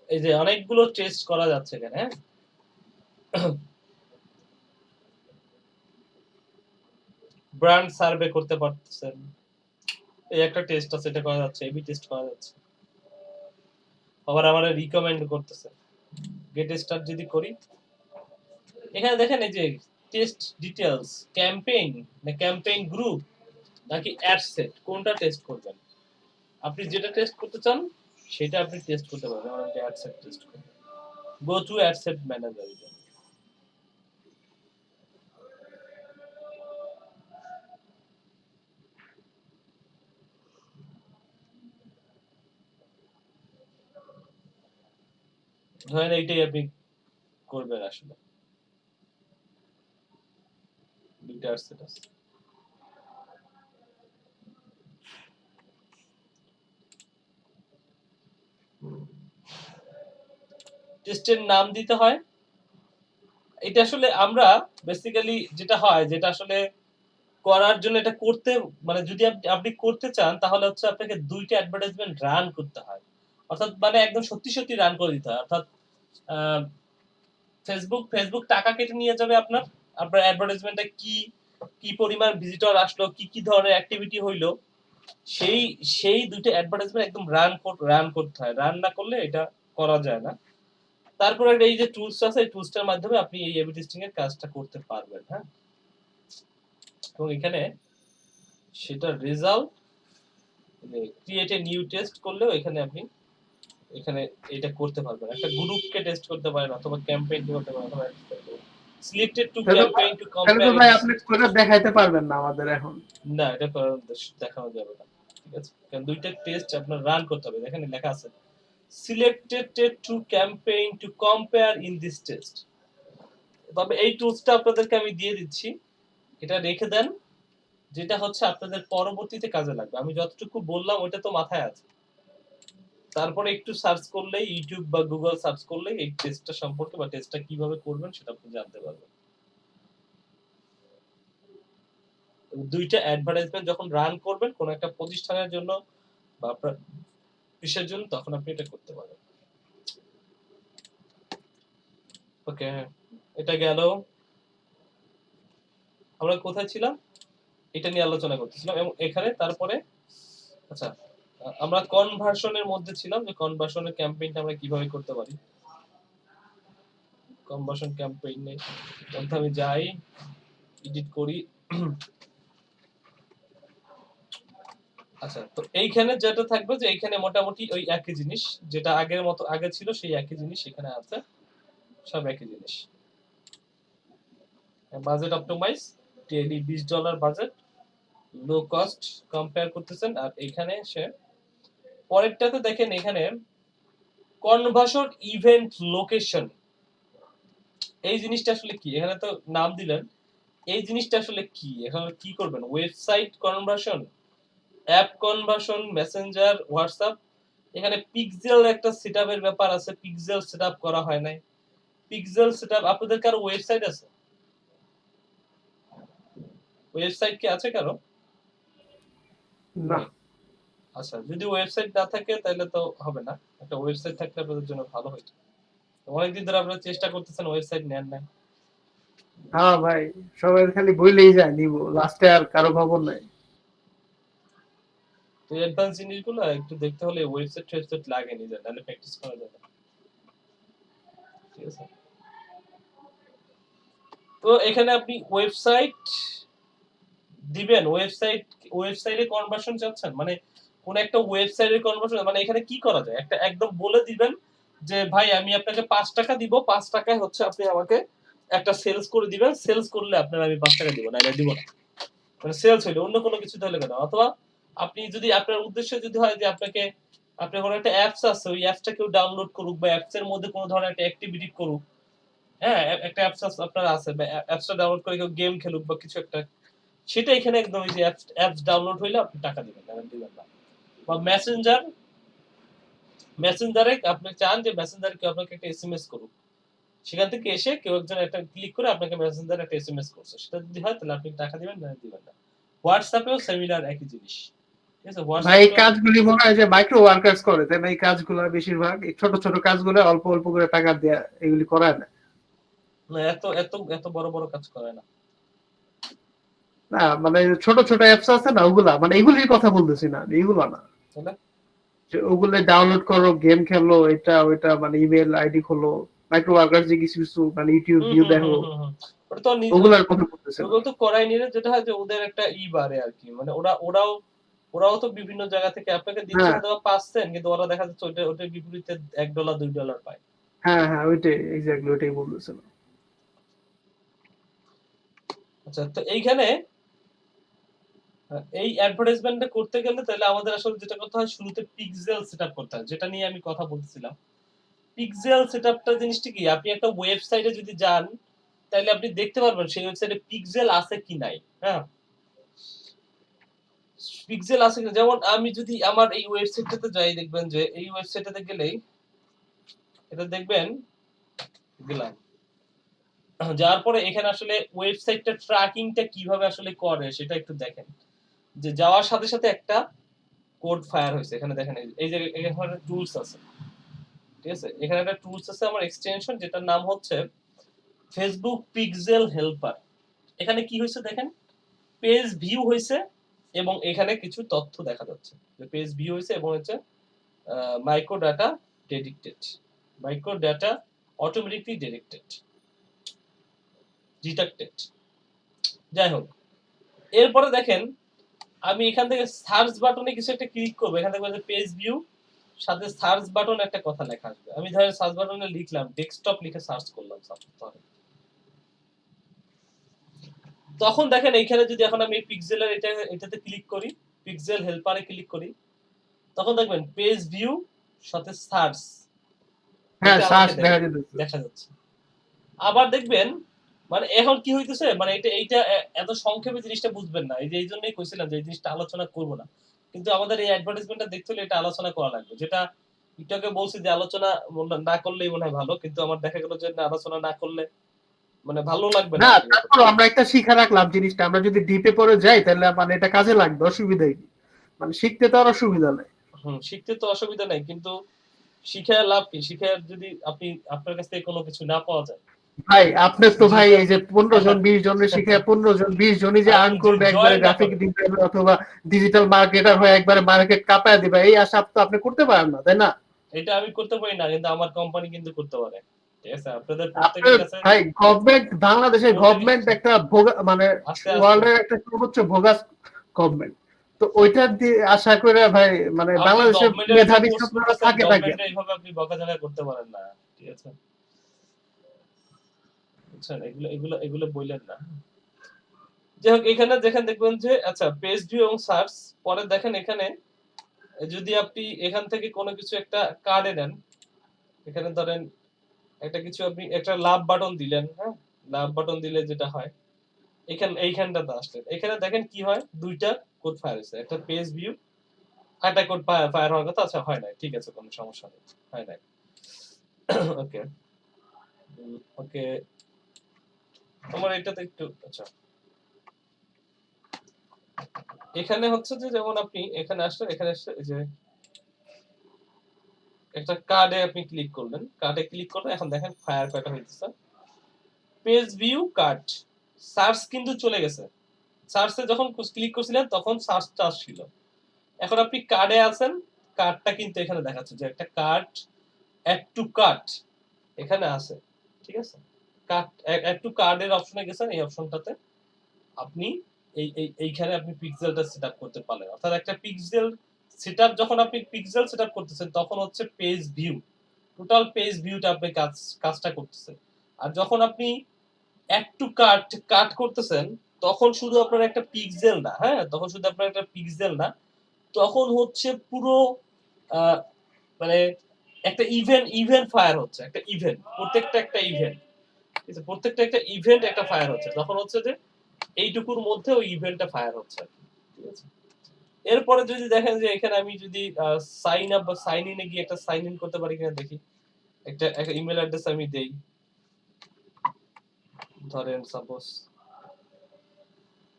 এই যে অনেকগুলো টেস্ট করা যাচ্ছে এখানে, হ্যাঁ। ব্র্যান্ড সার্ভে করতে পারতেছেন, এই একটা টেস্ট আছে, এটা করা যাচ্ছে, এবি টেস্ট করা যাচ্ছে। আবার আমারে রিকমেন্ড করতেছে। গেট স্টার্ট যদি করি, এখানে দেখেন এই যে টেস্ট ডিটেইলস, ক্যাম্পেইন না ক্যাম্পেইন গ্রুপ নাকি অ্যাড সেট, কোনটা টেস্ট করবেন। আপনি যেটা টেস্ট করতে চান সেটা আপনি টেস্ট করতে পারবেন। আমরা অ্যাড সেট টেস্ট করব, go to ad set manager. ধরেন এইটাই আপনি করবেন আসলে, দুইটা অ্যাড সেট আছে। টেস্টের নাম দিতে হয়। এটা আসলে আমরা বেসিক্যালি যেটা হয়, যেটা আসলে করার জন্য এটা করতে, মানে যদি আপনি করতে চান তাহলে হচ্ছে আপনাকে দুইটা অ্যাডভার্টাইজমেন্ট রান করতে হয়, অর্থাৎ মানে একদম সত্যি সত্যি রান করে দিতে হয়। অর্থাৎ ফেসবুক টাকা কেটে নিয়ে যাবে আপনার আপনার অ্যাডভার্টাইজমেন্টে কি কি পরিমাণ ভিজিটর আসলো, কি কি ধরনের অ্যাক্টিভিটি হইলো, সেই সেই দুটো অ্যাডভার্টাইজমেন্ট একদম রান করতে হয়। রান না করলে এটা করা যায় না। তারপরে এই যে টুলস আছে, এই টুলসটার মাধ্যমে আপনি এই এবি টেস্টিং এর কাজটা করতে পারবেন, হ্যাঁ। এবং এখানে সেটা result create a new test করলেও এখানে আপনি এখানে এটা করতে পারবেন। একটা গ্রুপকে টেস্ট করতে পারেন, অথবা ক্যাম্পেইন করতে পারেন, অথবা সিলেক্টেড টু ক্যাম্পেইন টু তাহলে তো কম্পেয়ার। ভাই আপনি করে দেখাইতে পারবেন না আমাদের এখন। না, এটা দেখানো যাবে না, ঠিক আছে, কারণ দুইটা টেস্ট আপনার রান করতে হবে। এখানে লেখা আছে selected two campaign to compare in this test. তবে এই টুলসটা আপনাদেরকে আমি দিয়ে দিচ্ছি, এটা রেখে দেন, যেটা হচ্ছে আপনাদের পরবর্তীতে কাজে লাগবে। আমি যতটুকু বললাম ওটা তো মাথায় আছে, তারপরে একটু সার্চ করলেই, ইউটিউব বা গুগল সার্চ করলেই এই টেস্টটা সম্পর্কে বা টেস্টটা কিভাবে করবেন সেটা আপনি জানতে পারবেন। দুইটা অ্যাডভার্টাইজমেন্ট যখন রান করবেন কোন একটা প্রতিষ্ঠানের জন্য বা আপনার কিসের জন্য, তখন আপনি এটা করতে পারবেন। ওকে, এটা গেল। আমরা কোথায় ছিলাম? এটা নিয়ে আলোচনা করতেছিলাম এবং এখানে তারপরে আচ্ছা আমরা কনভার্সনের মধ্যে ছিলাম, যে কনভার্সনের ক্যাম্পেইনটা আমরা কিভাবে করতে পারি। কনভার্সন ক্যাম্পেইনে মধ্যে আমি যাই, এডিট করি। আচ্ছা, তো এইখানে যেটা থাকবে যে এইখানে মোটামুটি ওই একই জিনিস, যেটা আগের মতো আগে ছিল সেই একই জিনিস এখানে আছে, সব একই জিনিস। Budget optimise, daily $20 budget, low cost compare করতেছেন। আর এইখানে এসে পরেরটাতে দেখেন এখানে কনভার্সন ইভেন্ট লোকেশন, এই জিনিসটা আসলে কি? এখানে তো নাম দিলেন, এই জিনিসটা আসলে কি? এখানে কি করবেন? Website conversion, app conversion, Messenger, WhatsApp. এখানে পিক্সেল একটা সেটআপের ব্যাপার আছে, পিক্সেল সেটআপ করা হয় নাই। পিক্সেল সেটআপ আপনাদের কারো ওয়েবসাইট আছে? ওয়েবসাইট কি আছে কারো? না। আচ্ছা, যদি ওয়েবসাইট না থাকে তাহলে তো হবে না, একটা ওয়েবসাইট থাকলে আপনাদের জন্য ভালো হতো। অনেকদিন ধরে আপনারা চেষ্টা করতেছেন, ওয়েবসাইট নেন নাই। হ্যাঁ ভাই, সবাই খালি বইলেই যায় নিব, লাস্টে আর কারো খবর নাই। তো অ্যাডভান্স জিনিসগুলো একটু দেখতে হলে ওয়েবসাইট লাগে নিজে, নাহলে প্র্যাকটিস করা যাবে না। ঠিক আছে, তো এখানে আপনি ওয়েবসাইট দিবেন। ওয়েবসাইটে কনভার্সন চাচ্ছেন, মানে কোন একটা ওয়েবসাইটের কনভার্সন, মানে এখানে কি করা যায়, একটা একদম বলে দিবেন যে ভাই আমি আপনাকে 5 টাকা দিব, 5 টাকায় হচ্ছে আপনি আমাকে একটা সেলস করে দিবেন, সেলস করলে আপনার আমি 5 টাকা দিব, নাইলে দিব না। মানে সেলস হইলে, অন্য কোনো কিছু তাহলে কেন। অথবা আপনি যদি আপনার উদ্দেশ্য যদি হয় যে আপনাকে, আপনার কোনো একটা অ্যাপস আছে, ওই অ্যাপসটা কেউ ডাউনলোড করুক বা অ্যাপস এর মধ্যে কোনো ধরনের একটা অ্যাক্টিভিটি করুক, হ্যাঁ একটা অ্যাপস আপনার আছে, বা অ্যাপসটা ডাউনলোড করে কেউ গেম খেলুক বা কিছু একটা, সেটা এখানে একদম এই যে অ্যাপস ডাউনলোড হইলে আপনি টাকা দিবেন, না দিবেন না। বা মেসেঞ্জারে আপনি চান যে মেসেঞ্জারে কেউ আপনাকে একটা এসএমএস করুক, সেখান থেকে এসে কেউ একজন একটা ক্লিক করে আপনাকে মেসেঞ্জারে একটা এসএমএস করছে, সেটা যদি হয় তাহলে আপনি টাকা দিবেন, না দিবেন না। হোয়াটসঅ্যাপেও সেমিনার একই জিনিস। ঠিক আছে, ভাই এই হোয়াটসঅ্যাপ কাজগুলি মনে হয় যে মাইক্রো ওয়ার্কার্স করে, তাই না? এই কাজগুলো বেশিরভাগ এই ছোট ছোট কাজগুলো অল্প অল্প করে টাকা দেয়া, এগুলি করায় না। না, এত এত এত বড় বড় কাজ করে না। না মানে ছোট ছোট অ্যাপস আছে না, ওগুলা মানে এগুলির কথা বলতেছি না, এইগুলো না। তাহলে যে ওগুলো ডাউনলোড করো, গেম খেলো, এটা ওইটা, মানে ইমেল আইডি খোলো, মাইক্রো ওয়ার্কার্স যে কিছু কিছু মানে ইউটিউব ভিউ দেখো, ওটা তো ওগুলার কথা বলতেছে না। ওগুলো তো করাই নিলে যেটা হয় যে ওদের একটা বাড়ে আর কি, মানে ওরাও তো বিভিন্ন জায়গা থেকে আপনাকে দিচ্ছে হ্যাঁ হয়তো 5 সেন্ট, কিন্তু ওরা দেখা যাচ্ছে ওটার বিপরীতে $1 $2 পায়। হ্যাঁ হ্যাঁ, ওইটাই এক্স্যাক্টলি ওইটাই বলতেছিল। আচ্ছা, তো এইখানে এই অ্যাডভার্টাইজমেন্টটা করতে গেলে তাহলে আমাদের আসলে যেটা করতে হয়, শুরুতে পিক্সেল সেটআপ করতে হয়, যেটা নিয়ে আমি কথা বলছিলাম। পিক্সেল সেটআপটা জিনিসটা কি, আপনি একটা ওয়েবসাইটে যদি যান তাহলে আপনি দেখতে পারবেন সেই ওয়েবসাইটে পিক্সেল আছে কি নাই। হ্যাঁ, পিক্সেল আছে কিনা, যেমন আমি যদি আমার এই ওয়েবসাইটটাতে যাই, দেখবেন যে এই ওয়েবসাইটটাতে গেলেই এটা দেখবেন, গেলাম, যার পরে এখানে আসলে ওয়েবসাইটটা ট্র্যাকিংটা কিভাবে আসলে করে সেটা একটু দেখেন। যে যাওয়ার সাথে সাথে একটা কোড ফায়ার হয়েছে, এখানে দেখেন এই যে এখানে টুলস আছে। ঠিক আছে, এখানে একটা টুলস আছে আমার এক্সটেনশন, যেটার নাম হচ্ছে ফেসবুক পিক্সেল হেল্পার। এখানে কি হয়েছে দেখেন, পেজ ভিউ হয়েছে এবং এখানে কিছু তথ্য দেখা যাচ্ছে যে পেজ ভিউ হয়েছে এবং হচ্ছে মাইক্রো ডাটা অটোমেটিকলি ডিটেক্টেড। যাই হোক, এরপরে দেখেন আমি এখান থেকে সার্চ বাটনে কিছু একটা ক্লিক করবো, এখান থেকে পেজ ভিউ সাথে সার্চ বাটন একটা কথা লেখা আসবে। আমি ধরেন সার্চ বাটনে লিখলাম ডেস্কটপ, লিখে সার্চ করলাম, তখন দেখেন এইখানে যদি এখন আমি পিক্সেলের এটাতে ক্লিক করি, পিক্সেল হেল্পারে ক্লিক করি, তখন দেখবেন পেজ ভিউ সাথে সার্চ হ্যাঁ সার্চ দেখা যাচ্ছে। আবার দেখবেন মানে এখন কি হইতেছে, মানে এইটা এত সংক্ষেপে জিনিসটা বুঝবেন না, এই জন্যই কইছিলাম যে এই জিনিসটা আলোচনা করব না, কিন্তু আমাদের এই অ্যাডভার্টাইজমেন্টটা দেখতে হলে এটা আলোচনা করা লাগবে। যেটা একটু বলছি যে আলোচনা না করলেই মনে হয় ভালো, কিন্তু আমার দেখা গেল যে আলোচনা না করলে মানে ভালো লাগবে না। না। তারপর আমরা একটা শিখা রাখলাম জিনিসটা, আমরা যদি ডিপে পড়ে যাই তাহলে মানে এটা কাজে লাগবে, অসুবিধা কি? মানে শিখতে তো আর অসুবিধা নাই। শিখতে তো অসুবিধা নাই, কিন্তু শিখে লাভ কি? শিখে যদি আপনি আপনার কাছ থেকে কোনো কিছু না পাওয়া যায়, ভাই আপনি তো ভাই এই যে 15 জন 20 জনের শিখে 15 জন 20 জনই যে আর্ন করবে একবারে গ্রাফিক ডিজাইনার অথবা ডিজিটাল মার্কেটার হয়ে একবারে মার্কেট কাঁপায় দিবে এই আশা তো আপনি করতে পারেন না, তাই না? এটা আমি করতে পারি না, কিন্তু আমার কোম্পানি কিন্তু করতে পারে। ঠিক আছে, আপনাদের আপনার প্রত্যেকের কাছে ভাই গভর্নমেন্ট, বাংলাদেশের গভর্নমেন্ট একটা মানে আস্তে আস্তে ওয়ার্ল্ডের একটা সর্বোচ্চ ভোগাস গভর্নমেন্ট। তো ওইটার দিয়ে আশা করে ভাই মানে আপনি বাংলাদেশের গভর্নমেন্টের উপর মেধাবী ফোর্স ছাত্ররা করতেছেন, থাকে থাকে। গভর্নমেন্টের এইভাবে আপনি বকাঝকা করতে পারেন না। ঠিক আছে, বুঝছেন? এগুলো এগুলো এগুলো বললেন না। যাই হোক, এখানে দেখেন, দেখবেন যে আচ্ছা পেজ ভিউ এবং সার্চ, পরে দেখেন এখানে যদি আপনি এখান থেকে কোনো কিছু একটা কার্ডে নেন, এখানে ধরেন একটা কিছু আপনি একটা লাভ বাটন দিলেন, হ্যাঁ, লাভ বাটন দিলে যেটা হয়, এইখানটাতে আসলেন, এখানে দেখেন কি হয়, দুইটা কোড ফায়ার হয়েছে, একটা পেজ ভিউ, একটা কোড ফায়ার হওয়ার কথা, আচ্ছা হয় নাই, ঠিক আছে, কোনো সমস্যা নেই, হয় নাই। ওকে ওকে, আমার এটাতে একটু আচ্ছা, এখানে হচ্ছে যে যেমন আপনি এখানে আসলেন, এখানে এসে এই যে একটা কার্ডে আপনি ক্লিক করলেন, কার্ডে ক্লিক করলে এখন দেখেন ফায়ার কয়টা হইতেছে, পেজ ভিউ কার্ড, সার্চ কিন্তু চলে গেছে, সার্চে যখন ক্লিক করছিলেন তখন সার্চটা আসছিল, এখন আপনি কার্ডে আছেন, কার্ডটা কিন্তু এখানে দেখাচ্ছে যে একটা কার্ড অ্যাড টু কার্ট এখানে আছে, ঠিক আছে, কার্ড অ্যাড টু কার্ডের অপশনে গেছেন, এই অপশনটাতে আপনি এইখানে আপনি পিক্সেলটা সেটআপ করতে পারলেন, অর্থাৎ একটা পিক্সেল সেটআপ, যখন আপনি পিক্সেল সেটআপ করতেছেন তখন হচ্ছে পেজ ভিউ, টোটাল পেজ ভিউটা আপনি কাজটা করতেছেন, আর যখন আপনি অ্যাড টু কার্ট কাট করতেছেন তখন শুধু আপনার একটা পিক্সেল না, হ্যাঁ, তখন শুধু আপনার একটা পিক্সেল না, তখন হচ্ছে পুরো মানে একটা ইভেন্ট ফায়ার হচ্ছে, একটা ইভেন্ট, প্রত্যেকটা একটা ইভেন্ট, ঠিক আছে, প্রত্যেকটা একটা ইভেন্ট একটা ফায়ার হচ্ছে, তখন হচ্ছে যে এইটুকুর মধ্যে ওই ইভেন্টটা ফায়ার হচ্ছে, ঠিক আছে। এরপরে যদি দেখেন যে এখানে আমি যদি সাইন আপ বা সাইন ইনে গিয়ে একটা সাইন ইন করতে পারি কিনা দেখি, একটা ইমেল অ্যাড্রেস আমি দেই, ধরেন সাপোজ,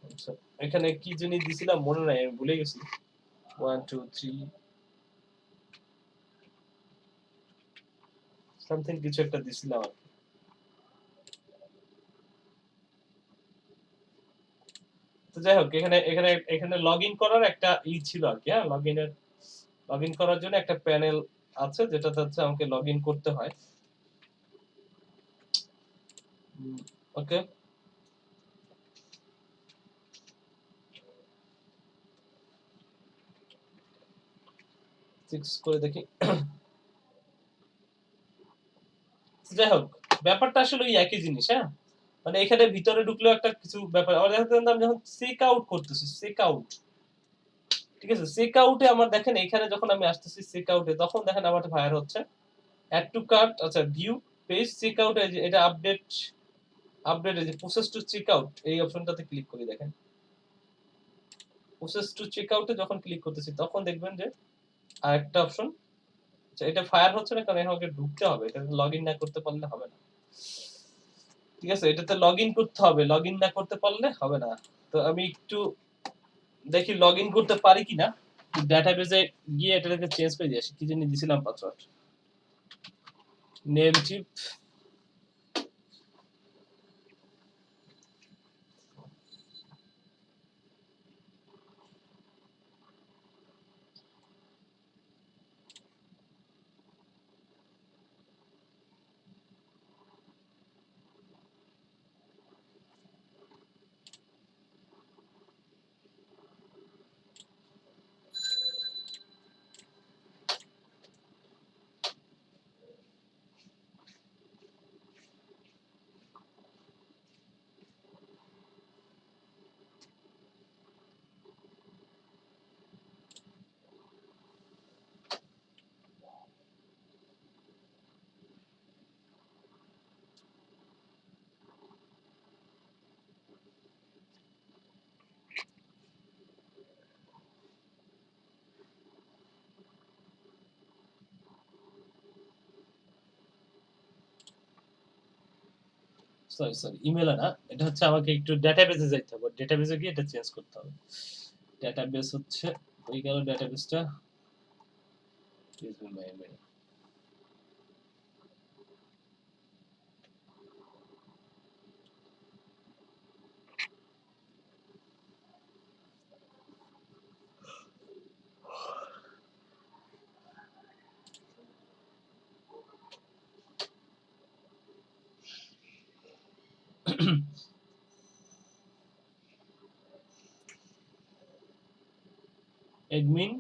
আচ্ছা এখানে কি জানি দিছিলাম মনে নাই, আমি ভুলে গেছি, 1 2 3 সামথিং কিছু একটা দিছিলাম আর কি। তো যাই হোক, এখানে এখানে এখানে লগইন করার একটা ছিল আর কি, হ্যাঁ, লগইন করার জন্য একটা প্যানেল আছে, যেটাতে হচ্ছে আমাকে লগইন করতে হয়। ওকে, সিক্স করে দেখি। যাই হোক, ব্যাপারটা আসলে ওই একই জিনিস, হ্যাঁ, মানে এখানে ভিতরে ঢুকলেও একটা কিছু ব্যাপার, আমার দেখেন আমি যখন চেক আউট করতেছি, চেক আউট, ঠিক আছে, চেক আউটে আমার দেখেন এখানে যখন আমি আসতেছি চেক আউটে, তখন দেখেন আমার ফায়ার হচ্ছে অ্যাড টু কার্ট, আচ্ছা ভিউ পেজ চেক আউট, এটা আপডেট এই যে প্রসেস টু চেক আউট এই অপশনটাতে ক্লিক করি, দেখেন প্রসেস টু চেক আউটে যখন ক্লিক করতেছি তখন দেখবেন যে আরেকটা অপশন, এটা ফায়ার হচ্ছে না, কারণ আমাকে ঢুকতে হবে, এটাতে লগইন না করতে পারলে হবে না, ঠিক আছে, এটাতে লগইন করতে হবে, লগইন না করতে পারলে হবে না। তো আমি একটু দেখি লগইন করতে পারি কিনা, ডাটাবেজে গিয়ে এটাকে চেঞ্জ করে দিয়ে আসি, কি জানি দিছিলাম password, Namecheap, sorry email না, এটা হচ্ছে আমাকে একটু ডেটাবেজে যাইতে হবে, ডেটাবেজে গিয়ে এটা চেঞ্জ করতে হবে, ডেটাবেস হচ্ছে ওই গেল ডেটাবেসটা, please be my email, admin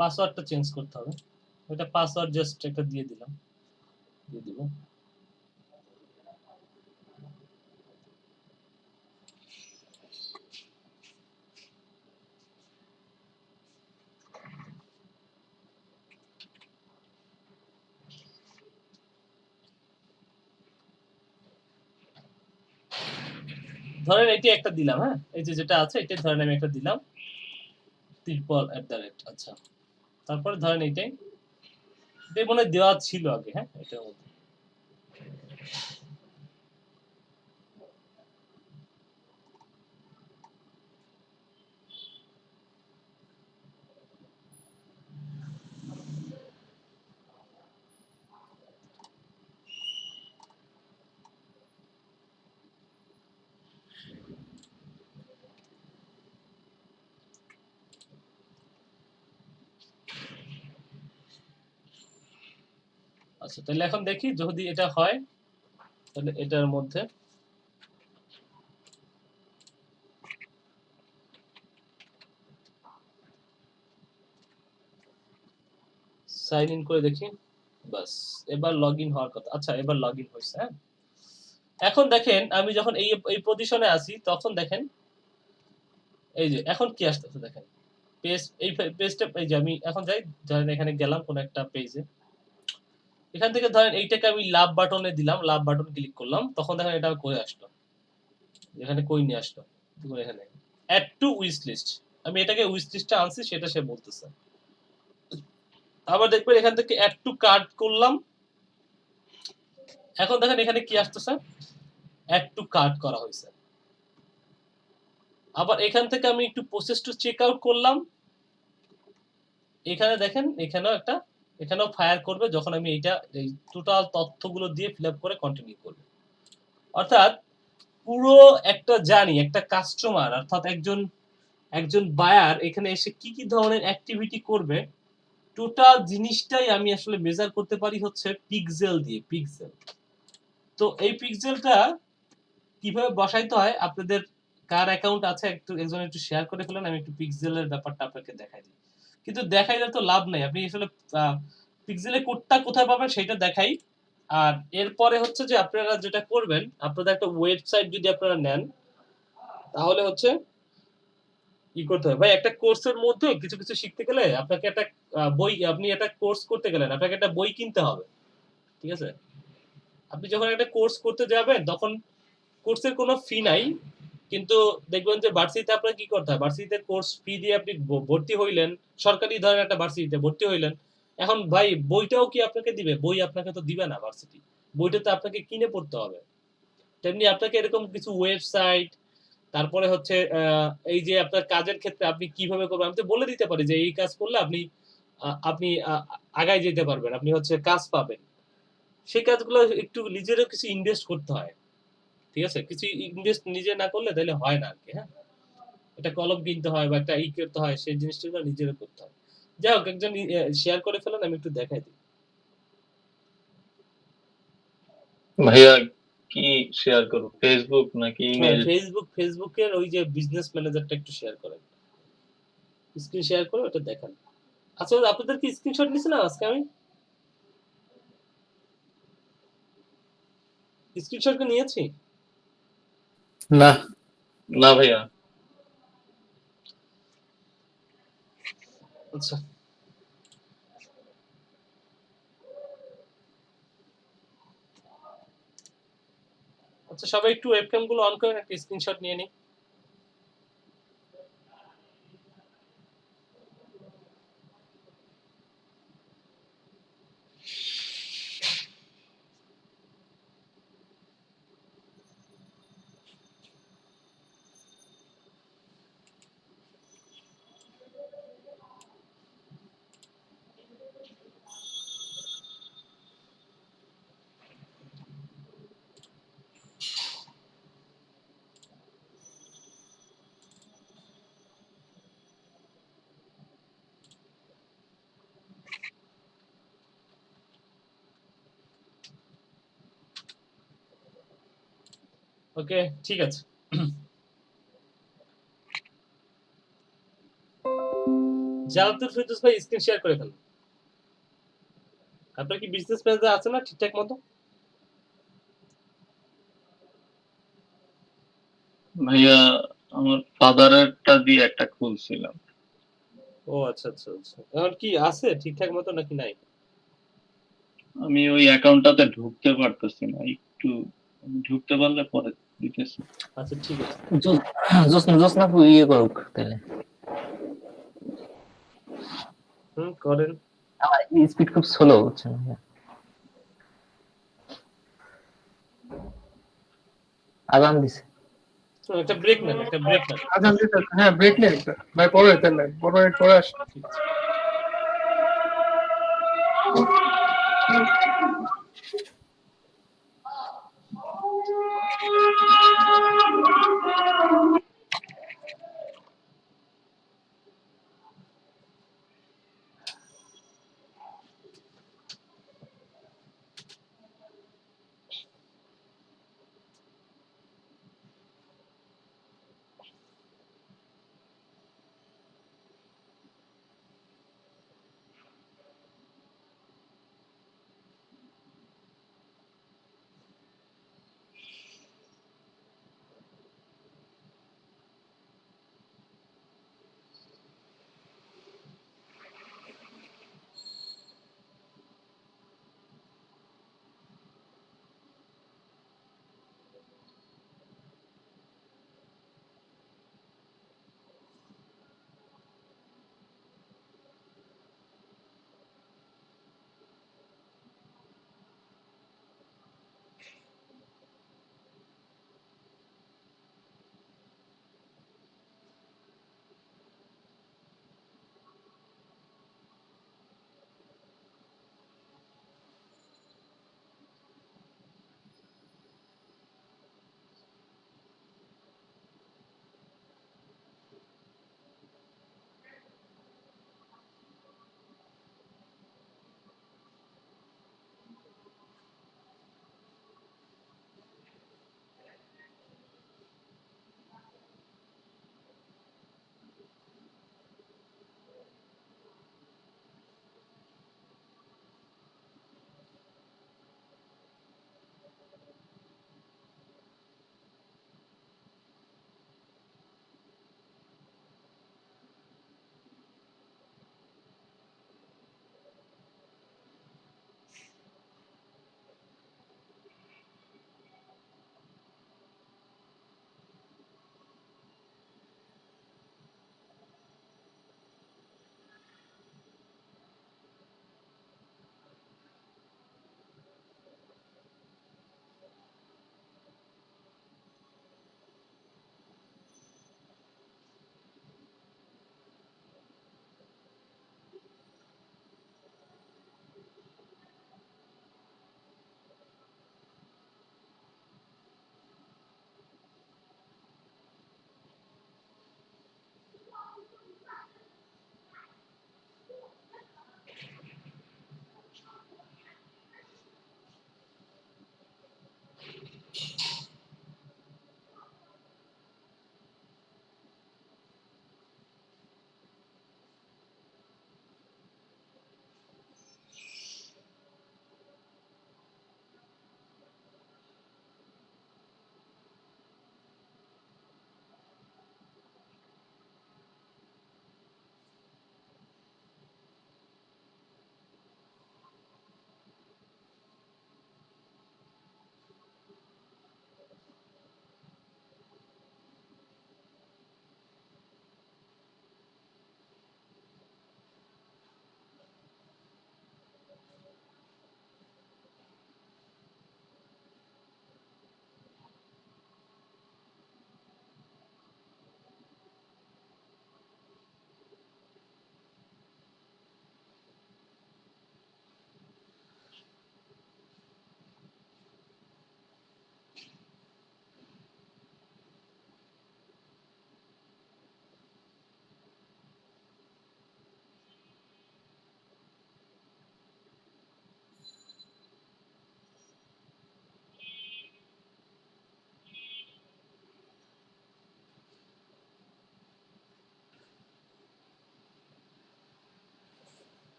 পাসওয়ার্ডটা চেঞ্জ করতে হবে। এটা পাসওয়ার্ড জাস্ট একটা দিয়ে দিলাম, দিয়ে দিব। ধরেন এটি একটা দিলাম, হ্যাঁ, এই যে যেটা আছে এটা ধরেন আমি একটা দিলাম ত্রিপল @ আচ্ছা, তারপরে ধরেন এইটাই মনে হয় দেওয়া ছিল আগে, হ্যাঁ, এটার মধ্যে আচ্ছা, তাহলে এখন দেখি যদি এটা হয় তাহলে এটার মধ্যে সাইন ইন করে দেখি। বাস, এবার লগইন হওয়ার কথা। আচ্ছা, এবার লগইন হয়েছে। হ্যাঁ, এখন দেখেন আমি যখন এই পজিশনে আছি তখন দেখেন এই যে এখন কি আসতেছে দেখেন পেজ, এই পেজটা, এই যে আমি এখন যাই, ধরেন এখানে গেলাম কোন একটা পেজে, এখান থেকে ধরেন এইটাকে আমি লাভ বাটনে দিলাম, লাভ বাটন ক্লিক করলাম, তখন দেখেন এটা কই আসলো, এখানে কই নিয়ে আসলো, দেখুন এখানে অ্যাড টু উইশ লিস্ট, আমি এটাকে উইশ লিস্টে আনছি সেটা সে বলতেছে। আবার দেখবেন এখান থেকে অ্যাড টু কার্ট করলাম, এখন দেখেন এখানে কি আসতেছে, অ্যাড টু কার্ট করা হয়েছে। আবার এখান থেকে আমি একটু প্রসেস টু চেক আউট করলাম, এখানে দেখেন এখানেও ফায়ার করবে যখন আমি এইটা এই টোটাল তথ্যগুলো দিয়ে ফিল আপ করে কন্টিনিউ করব। অর্থাৎ পুরো একটা জার্নি, একটা কাস্টমার অর্থাৎ একজন বায়ার এখানে এসে কি কি ধরনের অ্যাক্টিভিটি করবে, টোটাল জিনিসটাই আমি আসলে মেজার করতে পারি হচ্ছে পিক্সেল দিয়ে, পিক্সেল। তো এই পিক্সেলটা কিভাবে বসাইতে হয়, আপনাদের কার অ্যাকাউন্ট আছে একজন একটু শেয়ার করে ফেলেন, আমি একটু পিক্সেলের ব্যাপারটা আপনাকে দেখাই দিই। কিন্তু দেখাইলে তো লাভ নাই, আপনি আসলে পিক্সেলের কোডটা কোথায় পাবেন সেটা দেখাই। আর এরপরে হচ্ছে যে আপনারা যেটা করবেন, আপনাদের একটা ওয়েবসাইট যদি আপনারা নেন তাহলে হচ্ছে কি করতে হবে ভাই, একটা কোর্সের মধ্যে কিছু কিছু শিখতে গেলে আপনাকে একটা বই, আপনি একটা কোর্স করতে গেলেন আপনাকে একটা বই কিনতে হবে, ঠিক আছে? আপনি যখন একটা কোর্স করতে যাবেন তখন কোর্সের কোনো ফি নাই, কিন্তু দেখবেন যে ভার্সিটিতে আপনার কি করতে হয়, ভার্সিটিতে কোর্স ফি দিয়ে আপনি ভর্তি হইলেন, সরকারি ধরেন একটা ভার্সিটিতে ভর্তি হইলেন, এখন ভাই বইটাও কি আপনাকে দিবে? বই আপনাকে তো দিবে না ভার্সিটি, বইটা তো আপনাকে কিনে পড়তে হবে। তেমনি আপনাকে এরকম কিছু ওয়েবসাইট, তারপরে হচ্ছে এই যে আপনার কাজের ক্ষেত্রে আপনি কিভাবে করবেন, আমি তো বলে দিতে পারি যে এই কাজ করলে আপনি আপনি আগায় যেতে পারবেন, আপনি হচ্ছে কাজ পাবেন। সেই কাজগুলো একটু নিজেরও কিছু ইনভেস্ট করতে হয়, ঠিক আছে? কিছু ইনভেস্ট নিজে না করলে তাহলে হয় না আরকি, হ্যাঁ? একটা কলম কিনতে হয় বা একটা করতে হয়, সেই জিনিসটা নিজেরও করতে হয়। যাই হোক, একজন শেয়ার করে ফেলেন, আমি একটু দেখাই দিই। ভাইয়া কি শেয়ার করব, ফেসবুক নাকি হ্যাঁ, ইমেল? ফেসবুকের ওই যে বিজনেস ম্যানেজারটা একটু শেয়ার করেন, স্ক্রিন শেয়ার করে ওটা দেখান। আচ্ছা, আপনাদের কি স্ক্রিনশট নিছিলাম আজকে আমি? স্ক্রিনশট কি নিয়েছি? না, না ভাইয়া। আচ্ছা, আচ্ছা, সবাই একটু ওয়েবক্যাম গুলো অন করেন, একটা স্ক্রিনশট নিয়ে নিই। ওকে, ঠিক আছে। জালালুল ফেরদৌস ভাই স্ক্রিন শেয়ার করে ফেলুন। আপনার কি বিজনেস পেজে আছে না ঠিকঠাক মতো? ভাইয়া আমার ফাদারেরটা দিয়ে একটা খুলছিলাম। ও আচ্ছা আচ্ছা আচ্ছা। এখন কি আছে ঠিকঠাক মতো নাকি নাই? আমি ওই অ্যাকাউন্টটাতে ঢুকতে পারতেছি না, একটু ঢুকতে পারলে পরে দিতেছি। আচ্ছা ঠিক আছে। জোসনা ইয়ে করুক তাহলে, করেন। আমার স্পিড খুব স্লো হচ্ছে না। আগাম দিছে। একটা ব্রেক নেন, একটা ব্রেক নেন। আজান দিতে, হ্যাঁ ব্রেক নেই একটা ভাই, পরে তাহলে 15 মিনিট পরে আসি। ঠিক আছে।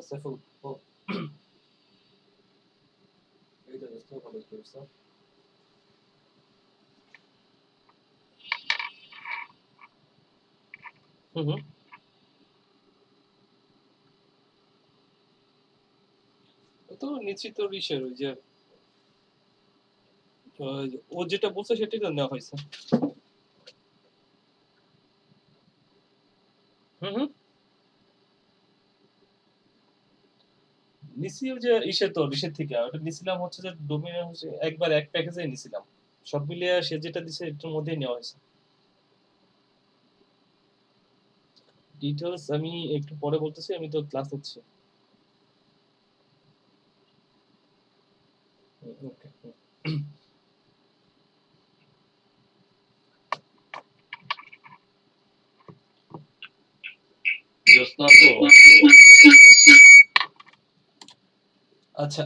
সাইফুল এইটা জাস্ট ভালো করছে। হুম হুম। তো নিশ্চিত রিসের ওই যে ও যেটা বলছে সেটাই তো নেওয়া হয়েছে। হুম হুম। নিছি ওই যে ইসের থেকে ওটা নিছিলাম হচ্ছে যে ডোমিনার হচ্ছে একবার এক প্যাকেজেই নিছিলাম। সব মিলিয়ে সে যেটা দিছে এটার মধ্যেই নেওয়া হয়েছে। ডিটেইলস আমি একটু পরে বলতেছি, আমি তো ক্লাস হচ্ছে। ওকে। জ্যোৎস্না তো আচ্ছা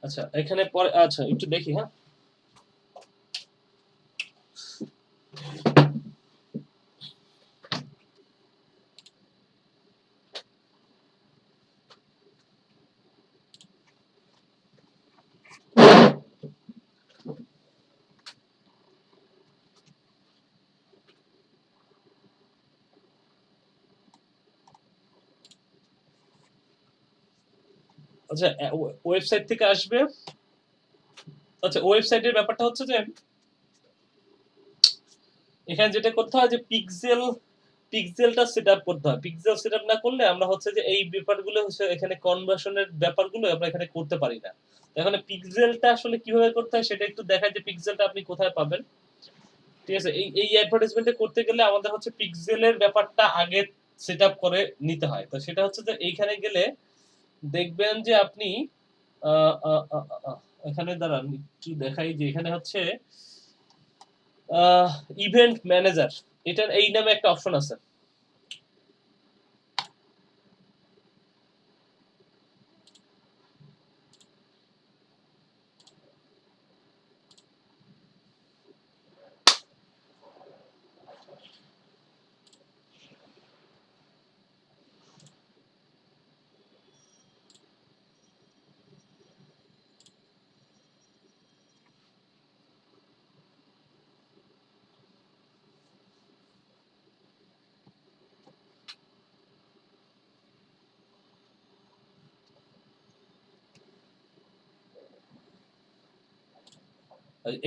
আচ্ছা এখানে পরে আচ্ছা একটু দেখি হ্যাঁ। আচ্ছা ওয়েবসাইট থেকে আসবে। আচ্ছা ওয়েবসাইটের ব্যাপারটা হচ্ছে যে এখানে যেটা করতে হয় যে পিক্সেলটা সেটআপ করতে হয়। পিক্সেল সেটআপ না করলে আমরা হচ্ছে যে এই ব্যাপারগুলো হচ্ছে এখানে কনভার্সনের ব্যাপারগুলো আমরা এখানে করতে পারি না। এখানে পিক্সেলটা আসলে কিভাবে করতে হয় সেটা একটু দেখায় যে পিক্সেলটা আপনি কোথায় পাবেন। ঠিক আছে? এই অ্যাডভার্টাইজমেন্টটা করতে গেলে আমাদের হচ্ছে পিক্সেলের ব্যাপারটা আগে সেটআপ করে নিতে হয়। তো সেটা হচ্ছে যে এইখানে গেলে দেখবেন যে আপনি আ আ আ আ এখানে দাঁড়ান একটু দেখাই যে এখানে হচ্ছে ইভেন্ট ম্যানেজার এটার এই নামে একটা অপশন আছে।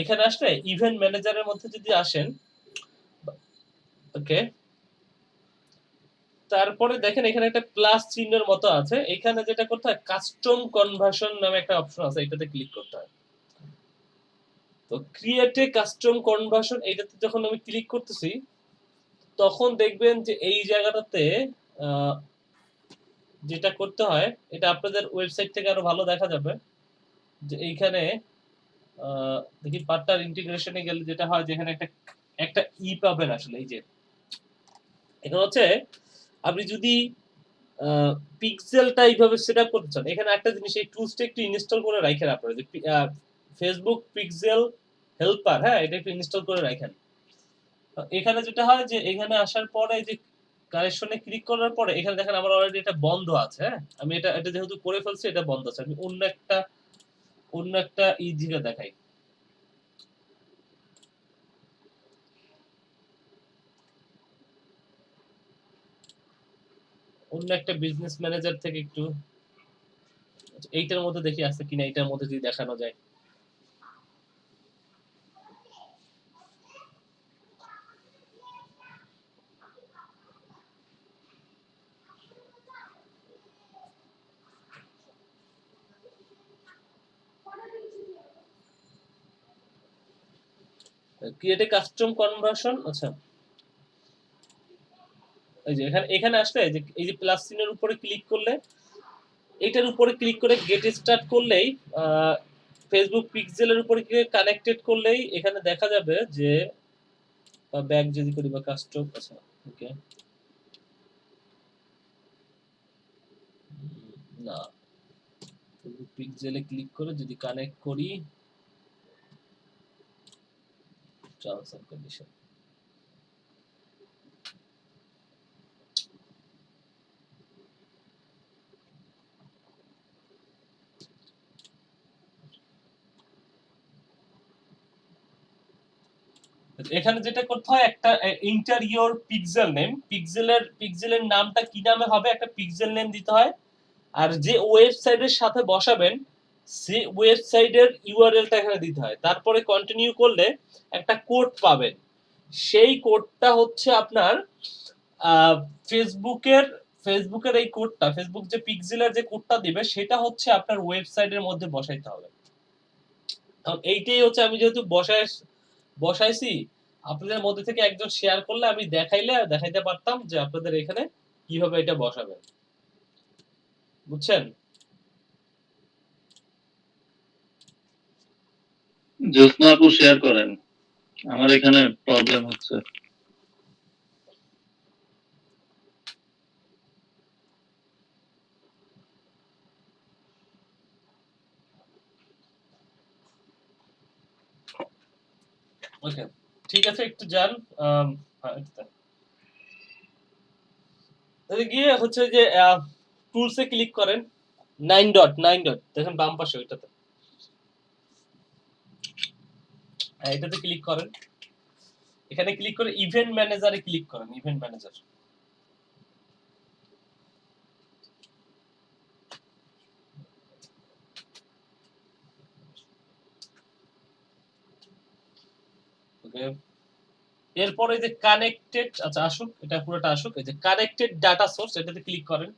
এখানে আসলে ইভেন্ট ম্যানেজারের মধ্যে যদি আসেন ওকে, তারপরে দেখেন এখানে একটা প্লাস চিহ্নের মতো আছে। এখানে যেটা করতে হয় কাস্টম কনভার্সন নামে একটা অপশন আছে, এটাতে ক্লিক করতে হয়। তো ক্রিয়েট এ কাস্টম কনভার্সন এটাতে যখন আমি ক্লিক করতেছি তখন দেখবেন যে এই জায়গাটাতে যেটা করতে হয় এটা আপনাদের ওয়েবসাইট থেকে আরো ভালো দেখা যাবে যে এইখানে দেখি পার্টনার ইন্টিগ্রেশনে গেলে যেটা হয় যেখানে একটা একটা পাবেন আসলে এই যে এটা হচ্ছে আপনি যদি পিক্সেলটা এইভাবে সেটআপ করতে চান এখানে একটা জিনিস এই টুলসটা একটু ইনস্টল করে রাখেন আপনারা যে ফেসবুক পিক্সেল হেল্পার, হ্যাঁ এটা একটু ইনস্টল করে রাখেন। এখানে যেটা হয় যে এখানে আসার পরে যে কানেকশনে ক্লিক করার পরে এখানে দেখেন আমার অলরেডি এটা বন্ধ আছে, হ্যাঁ আমি এটা যেহেতু করে ফেলছি এটা বন্ধ আছে। আমি অন্য একটা দিকে দেখাই। অন্য একটা বিজনেস ম্যানেজার থেকে একটু এইটার মধ্যে দেখি আছে কিনা, এইটার মধ্যে যদি দেখানো যায়। ক্রিয়েট এ কাস্টম কনভার্সন, আচ্ছা এই যে এখানে এখানে আসলে এই যে প্লাস চিহ্নের উপরে ক্লিক করলে, এটার উপরে ক্লিক করে গেট স্টার্ট করলেই ফেসবুক পিক্সেলের উপরে কানেক্টেড করলেই এখানে দেখা যাবে যে, ব্যাক যদি করি বা কাস্টম, আচ্ছা ওকে, না ফেসবুক পিক্সেলে ক্লিক করে যদি কানেক্ট করি, টার্মস এন্ড কন্ডিশন, এখানে যেটা করতে হয়, একটা ইন্টার ইওর পিক্সেল নেম, পিক্সেলের নামটা কি নামে হবে, একটা পিক্সেল নেম দিতে হয়, আর যে ওয়েবসাইটের সাথে বসাবেন সেই ওয়েবসাইটের ইউআরএলটা এখানে দিতে হয়। তারপরে কন্টিনিউ করলে একটা কোড পাবেন, সেই কোডটা হচ্ছে আপনার ফেসবুকের ফেসবুকের এই কোডটা, ফেসবুক যে পিক্সেলের যে কোডটা দিবে সেটা হচ্ছে আপনার ওয়েবসাইটের মধ্যে বসাইতে হবে। এইটাই হচ্ছে, আমি যেহেতু বসাইছি, আপনাদের মধ্যে থেকে একজন শেয়ার করলে আমি দেখাইতে পারতাম যে আপনাদের এখানে কিভাবে এটা বসাবেন, বুঝছেন? জ্যোৎস্না আপু শেয়ার করেন, আমার এখানে প্রবলেম হচ্ছে। ওকে, ঠিক আছে, একটু যান। হ্যাঁ, একটু যান। গিয়ে হচ্ছে যে টুলসে ক্লিক করেন, 9 ডট দেখেন বাম পাশে ওইটাতে, এটাতে ক্লিক করেন। এখানে ক্লিক করে ইভেন্ট ম্যানেজারে ক্লিক করেন, ইভেন্ট ম্যানেজার। ওকে, এরপরে যে কানেক্টেড, আচ্ছা আসুক, এটা পুরোটা আসুক, এই যে কানেক্টেড ডাটা সোর্স, এটাতে ক্লিক করেন।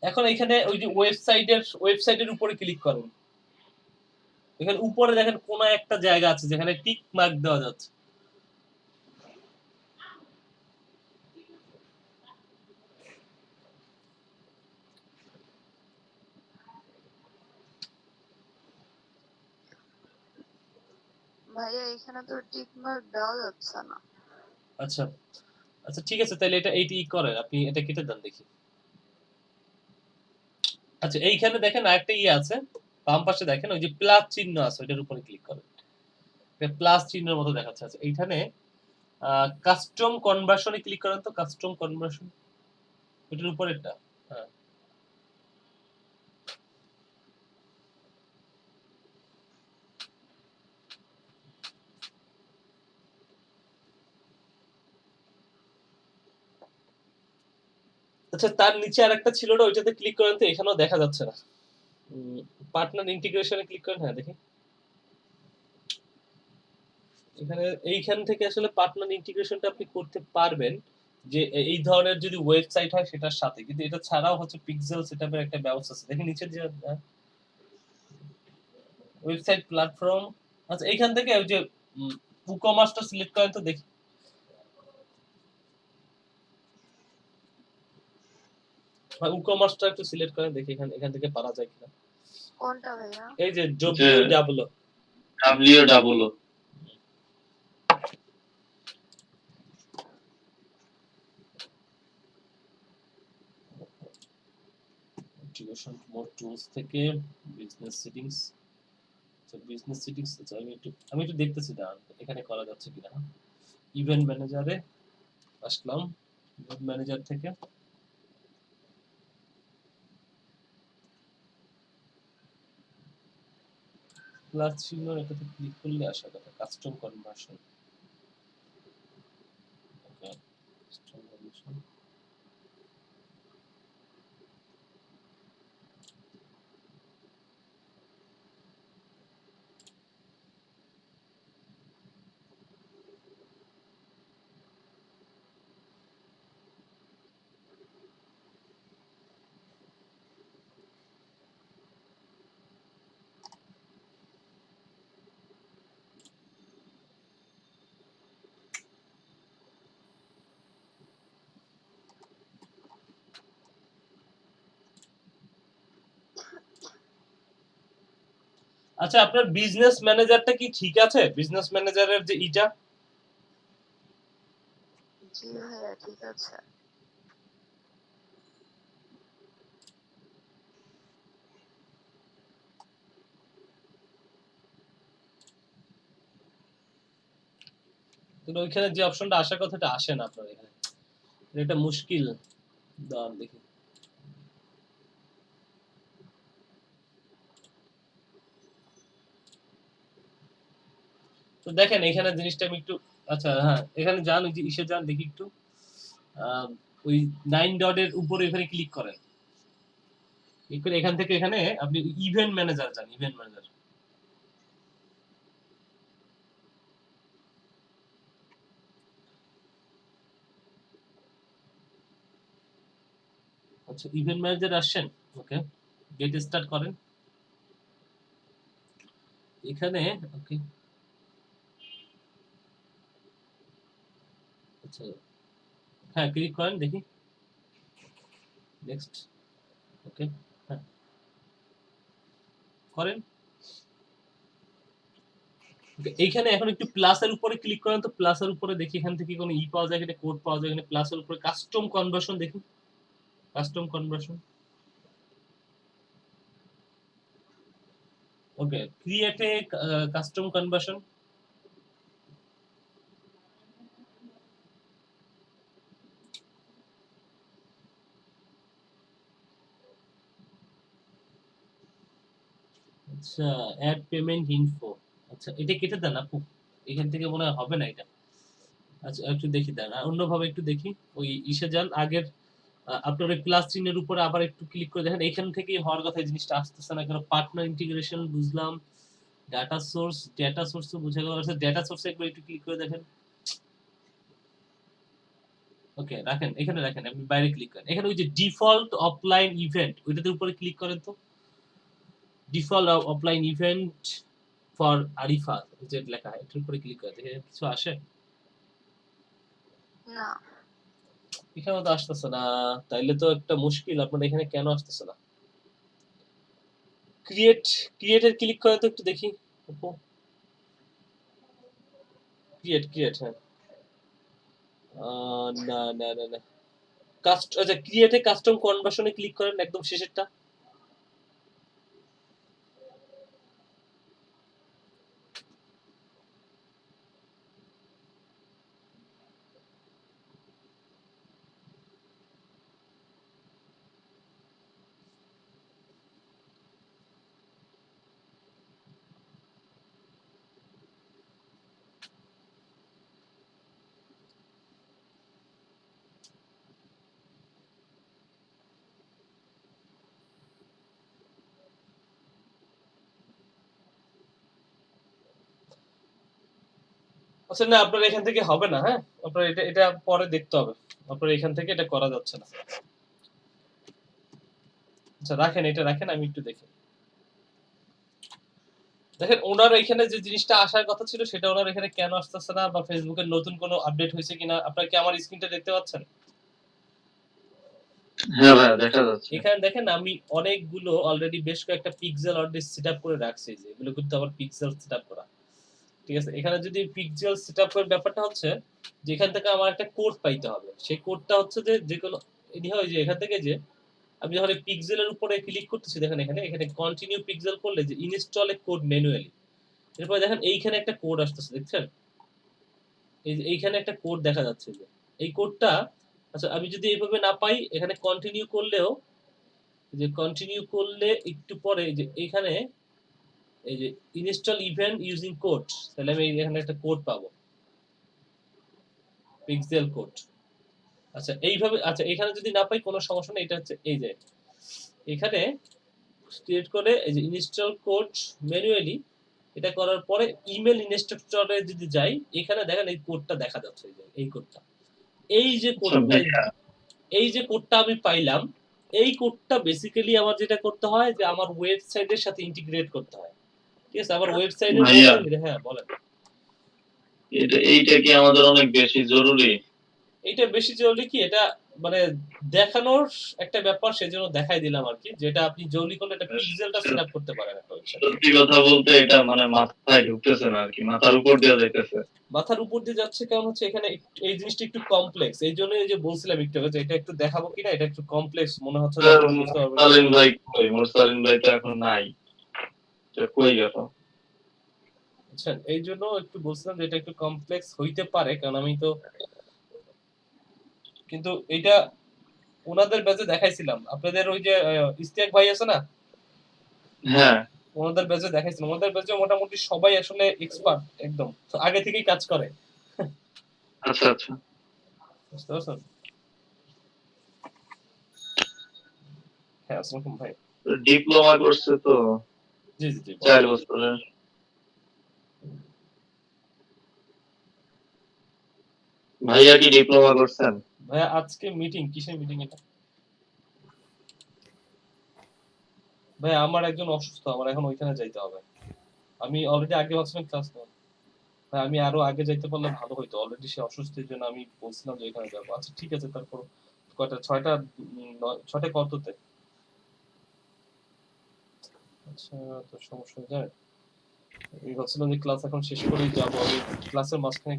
এখন এখানে ওই যে ওয়েবসাইটের উপরে ক্লিক করেন। এখানে উপরে দেখেন কোন একটা জায়গা আছে যেখানে টিক মার্ক দেওয়া যাচ্ছে। ভাইয়া এখানে তো টিক মার্ক দেওয়া যাচ্ছে না। আচ্ছা আচ্ছা, ঠিক আছে, তাহলে এইটা করেন, আপনি এটা কেটে দেন দেখি। আচ্ছা, এইখানে দেখেন আরেকটা আছে, বাম পাশে দেখেন ওই যে প্লাস চিহ্ন আছে, ওইটার উপরে ক্লিক করেন। প্লাস চিহ্নের মতো দেখাচ্ছে। আচ্ছা, এইখানে কাস্টম কনভার্সনে ক্লিক করেন তো, কাস্টম কনভার্সন, ওইটার উপরেরটা। হ্যাঁ, আচ্ছা, তার নিচে আরেকটা ছিল না, ওইটাতে ক্লিক করেন তো, এখানেও দেখা যাচ্ছে না। পার্টনার ইন্টিগ্রেশনে ক্লিক করেন, হ্যাঁ দেখি। এখানে এইখান থেকে আসলে পার্টনার ইন্টিগ্রেশনটা আপনি করতে পারবেন, যে এই ধরনের যদি ওয়েবসাইট হয় সেটার সাথে, কিন্তু এটা ছাড়াও হচ্ছে পিক্সেল সেটআপের একটা ব্যবস্থা আছে। দেখেন নিচে যে ওয়েবসাইট প্ল্যাটফর্ম, আচ্ছা এইখান থেকে ওই যে ই-কমার্সটা সিলেক্ট করেন তো দেখি। ই-কমার্সটা একটু সিলেক্ট করেন দেখি, এখান থেকে পারা যায় কিনা। কোনটা ভাইয়া? এই যে ডব্লিউ ডাবল ইন্টিগ্রেশন মোর টুলস থেকে বিজনেস সেটিংস, বিজনেস সেটিংস, আচ্ছা আমি একটু দেখতেছি দাঁড়ান এখানে করা যাচ্ছে কিনা। ইভেন্ট ম্যানেজারে আসলাম, ইভেন্ট ম্যানেজার থেকে প্লাস চিহ্ন, এটাতে ক্লিক করলে আসা কথা কাস্টম কনভার্সন। ওকে, কাস্টম কনভার্সন, আচ্ছা, আপনার বিজনেস ম্যানেজারটা কি ঠিক আছে? বিজনেস ম্যানেজারের যে ইটা? জি ভাইয়া ঠিক আছে। কিন্তু ওইখানে যে অপশনটা আসার কথা এটা আসে না আপনার এখানে। এটা মুশকিল। দাঁড়ান দেখি। তো দেখেন এখানে জিনিসটা আমি একটু, আচ্ছা হ্যাঁ, এখানে যান, ওই যে ইসে যান দেখি একটু। ওই 9 ডটের উপরে এখানে ক্লিক করেন। ক্লিক করে এখান থেকে এখানে আপনি ইভেন্ট ম্যানেজার যান, ইভেন্ট ম্যানেজার। আচ্ছা, ইভেন্ট ম্যানেজার আসছেন, ওকে, গেট স্টার্ট করেন। এখানে ওকে, আচ্ছা হ্যাঁ, ক্লিক করেন দেখি, নেক্সট, ওকে, হ্যাঁ করেন। এইখানে এখন একটু প্লাসের উপরে ক্লিক করেন তো, প্লাসের উপরে দেখি এখান থেকে কোনো ই পাওয়া যায় কিনা, কোড পাওয়া যায় কিনা। প্লাসের উপরে কাস্টম কনভার্সন দেখি, custom conversion, okay, create a custom conversion. আচ্ছা, অ্যাড পেমেন্ট ইনফো, আচ্ছা এটা কেটে দেন আপু, এখান থেকে মনে হয় হবে না এটা। আচ্ছা একটু দেখি, দেন অন্যভাবে একটু দেখি। ওই ইসে যান আগের, আপনার ওই প্লাস চিহ্নের উপরে আবার একটু ক্লিক করে দেখেন, এখান থেকেই হওয়ার কথা। এই জিনিসটা আসতেছে না কেন? পার্টনার ইন্টিগ্রেশন বুঝলাম, ডাটা সোর্স, ডাটা সোর্স তো বুঝা গেল। আচ্ছা ডাটা সোর্সে একবার একটু ক্লিক করে দেখেন। ওকে রাখেন, এখানে রাখেন, আপনি বাইরে ক্লিক করেন। এখানে ওই যে ডিফল্ট অফলাইন ইভেন্ট, ওইটাতে উপরে ক্লিক করেন তো। Default offline event for Arifa যে লেখা, এটার উপরে ক্লিক করে দেখেন কিছু আসে। না এখানে তো আসতেছে না, তাইলে তো একটা মুশকিল। আপনার এখানে কেন আসতেছে না? ক্রিয়েটের ক্লিক করেন তো একটু দেখি। ক্রিয়েট হ্যাঁ, না না না না, আচ্ছা ক্রিয়েটে কাস্টম কনভার্সনে ক্লিক করেন একদম শেষেরটা। আচ্ছা না, আপনার এখান থেকে হবে না, হ্যাঁ আপনার এটা এটা পরে দেখতে হবে। আপনার এখান থেকে এটা করা যাচ্ছে না। আচ্ছা রাখেন, এটা রাখেন, আমি একটু দেখি। দেখেন ওনার এখানে যে জিনিসটা আসার কথা ছিল সেটা ওনার এখানে কেন আসতেছে না, বা ফেসবুকের নতুন কোনো আপডেট হয়েছে কিনা। আপনারা কি আমার স্ক্রিনটা দেখতে পাচ্ছেন? হ্যাঁ ভাইয়া দেখা যাচ্ছে। এখানে দেখেন আমি অনেকগুলো অলরেডি বেশ কয়েকটা পিক্সেল অলরেডি সেটআপ করে রাখছি, যে এগুলো কিন্তু আবার পিক্সেল সেটআপ করা। ঠিক আছে, এখানে যদি পিক্সেল সেটআপ এর ব্যাপারটা হচ্ছে যে এখান থেকে আমার একটা কোড পাইতে হবে। সেই কোডটা হচ্ছে যে কোনো এডি হয়, যে এখান থেকে যে আমি যখন পিক্সেলের উপরে ক্লিক করতেছি, দেখেন এখানে এখানে কন্টিনিউ পিক্সেল করলে যে ইনস্টল এ কোড ম্যানুয়ালি, এরপর দেখেন এইখানে একটা কোড আসতেছে, দেখছেন? এই যে এইখানে একটা কোড দেখা যাচ্ছে, যে এই কোডটা, আচ্ছা আমি যদি এইভাবে না পাই, এখানে কন্টিনিউ করলেও, যে কন্টিনিউ করলে একটু পরে যে এখানে এই যে ইনস্টল ইভেন্ট ইউজিং কোড, তাহলে আমি এখানে একটা কোড পাবো, পিক্সেল কোড। আচ্ছা এইভাবে, আচ্ছা এখানে যদি না পাই কোনো সমস্যা নেই, এটা হচ্ছে এই যে এখানে ক্রিয়েট করে এই যে ইনস্টল কোড ম্যানুয়ালি, এটা করার পরে ইমেল ইনস্ট্রাকটরে যদি যাই, এখানে দেখেন এই কোডটা দেখা যাচ্ছে, এই যে এই কোডটা, এই যে কোডটা, এই যে কোডটা আমি পাইলাম, এই কোডটা বেসিক্যালি আমার যেটা করতে হয় যে আমার ওয়েবসাইটের সাথে ইন্টিগ্রেট করতে হয়। ঠিক আছে, আমার ওয়েবসাইটের ভাইয়া, মধ্যে, হ্যাঁ বলেন। এইটা কি আমাদের অনেক বেশি জরুরি? এইটা বেশি জরুরি কি? এটা মানে দেখানোর একটা ব্যাপার, সেজন্য দেখাই দিলাম আর কি, যেটা আপনি জলদি করলে একটা পিক্সেলটা সেট আপ করতে পারেন একটা ওয়েবসাইট। সত্যি কথা বলতে এটা মানে মাথায় ঢুকতেছে না আর কি, মাথার উপর দিয়ে যাইতেছে। মাথার উপর দিয়ে যাচ্ছে কারণ হচ্ছে এখানে এই জিনিসটা একটু কমপ্লেক্স, এই জন্য এই যে বলছিলাম একটু আগে যে এটা একটু দেখাবো কিনা, এটা একটু কমপ্লেক্স মনে হচ্ছে যে আপনারা বুঝতে পারবেন। মুরসালিন ভাই কই? মুরসালিন ভাই তো এখন নাই, কই গেল? আচ্ছা, এই জন্য একটু বলছিলাম যে এটা একটু কমপ্লেক্স হইতে পারে, কারণ আমি তো কিন্তু এটা ওনাদের ব্যাচে দেখাইছিলাম, আপনাদের ওই যে ইস্তিয়াক ভাই আছে না, হ্যাঁ ওনাদের ব্যাচে দেখাইছিলাম, ওনাদের ব্যাচে মোটামুটি সবাই আসলে এক্সপার্ট একদম, তো আগে থেকেই কাজ করে। আচ্ছা আচ্ছা। বুঝতে পারছেন? হ্যাঁ, আসসালামু ভাই। ডিপ্লোমা করছে তো জি জি জি। 4 বছরের। ভাইয়া কি ডিপ্লোমা করছেন? ভাইয়া আজকে মিটিং, কিসের মিটিং এটা? ভাই আমার একজন অসুস্থ, আমার এখন ওইখানে যাইতে হবে। আমি অলরেডি আগে ভাবছিলাম ক্লাস নেব। ভাই আমি আরো আগে যাইতে পারলে ভালো হইতো, অলরেডি সে অসুস্থের জন্য আমি বলছিলাম যে ওইখানে যাবো। আচ্ছা ঠিক আছে, তারপর কয়টা, 6টা 6টা কততে? আচ্ছা, তো সমস্যা হয়ে যায়। আমি ভাবছিলাম যে ক্লাস এখন শেষ করেই যাবো, আমি ক্লাসের মাঝখানে।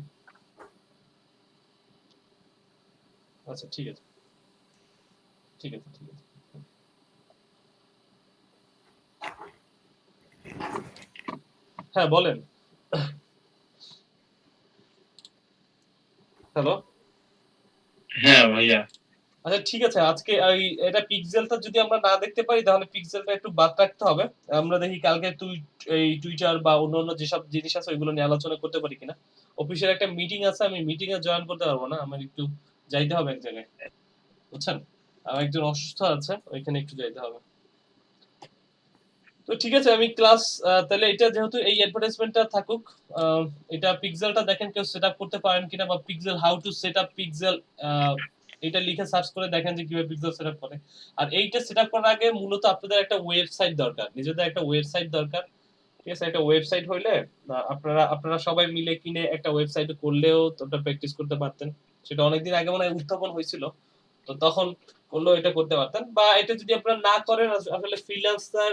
আচ্ছা ঠিক আছে ঠিক আছে ঠিক আছে। হ্যাঁ বলেন। হ্যালো। হ্যাঁ ভাইয়া। আচ্ছা ঠিক আছে, আজকে এটা পিক্সেলটা যদি আমরা না দেখতে পারি তাহলে পিক্সেলটা একটু বাদ রাখতে হবে। আমরা দেখি কালকে এই টুইটার বা অন্যান্য যেসব জিনিস আছে ওইগুলো নিয়ে আলোচনা করতে পারি কিনা। অফিসের একটা মিটিং আছে, আমি মিটিং এ জয়েন করতে পারবো না, আমার একটু যাইতে হবে এক জায়গায়, বুঝছেন? আমার একজন অসুস্থ আছে, ওইখানে একটু যাইতে হবে। তো ঠিক আছে, আমি ক্লাস তাহলে এটা যেহেতু এই অ্যাডভার্টাইজমেন্টটা থাকুক, এটা পিক্সেলটা দেখেন কেউ সেটআপ করতে পারেন কিনা, বা pixel how to setup pixel, এটা লিখে সার্চ করে দেখেন যে কিভাবে পিক্সেল সেটআপ করে। আর এইটা সেটআপ করার আগে মূলত আপনাদের একটা ওয়েবসাইট দরকার, নিজেদের একটা ওয়েবসাইট দরকার। ঠিক আছে, একটা ওয়েবসাইট হইলে আপনারা সবাই মিলে কিনে একটা ওয়েবসাইট করলেও তোমরা প্র্যাকটিস করতে পারতেন। সেটা অনেকদিন আগে মনে হয় উত্থাপন হয়েছিল, তো তখন করলেও এটা করতে পারতেন। বা এটা যদি আপনারা না করেন, আসলে ফ্রিল্যান্সার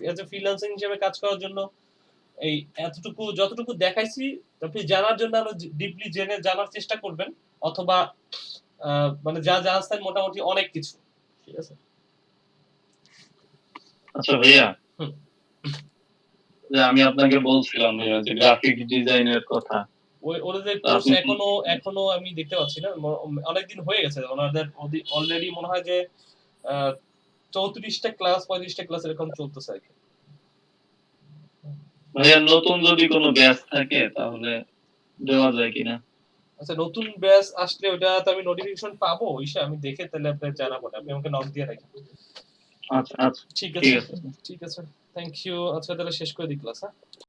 এজ এ ফ্রিল্যান্সিং হিসেবে কাজ করার জন্য এই এতটুকু যতটুকু দেখাইছি, আপনি জানার জন্য আরো ডিপলি জেনে জানার চেষ্টা করবেন, অথবা মানে যা জানছেন মোটামুটি অনেক কিছু। ঠিক আছে। আচ্ছা ভাইয়া, হুম। যে আমি আপনাকে বলছিলাম ভাইয়া যে গ্রাফিক ডিজাইনের কথা, ওদের কোর্স আপনি এখনো আমি দেখতে পাচ্ছি না, অনেকদিন হয়ে গেছে ওনাদের, অলরেডি মনে হয় যে 34টা ক্লাস 35টা ক্লাস এরকম চলতেছে আর কি। ভাইয়া নতুন যদি কোনো ব্যাচ থাকে তাহলে দেওয়া যায় কিনা? আচ্ছা, নতুন ব্যাচ আসলে ওটা তো আমি নোটিফিকেশন পাবো, ওইসে আমি দেখে তাহলে আপনাকে জানাবো, আপনি আমাকে নক দিয়ে রাখেন। আচ্ছা আচ্ছা ঠিক ঠিক আছে আছে। ঠিক আছে, থ্যাংক ইউ। আচ্ছা তাহলে শেষ করে দিই ক্লাস, হ্যাঁ।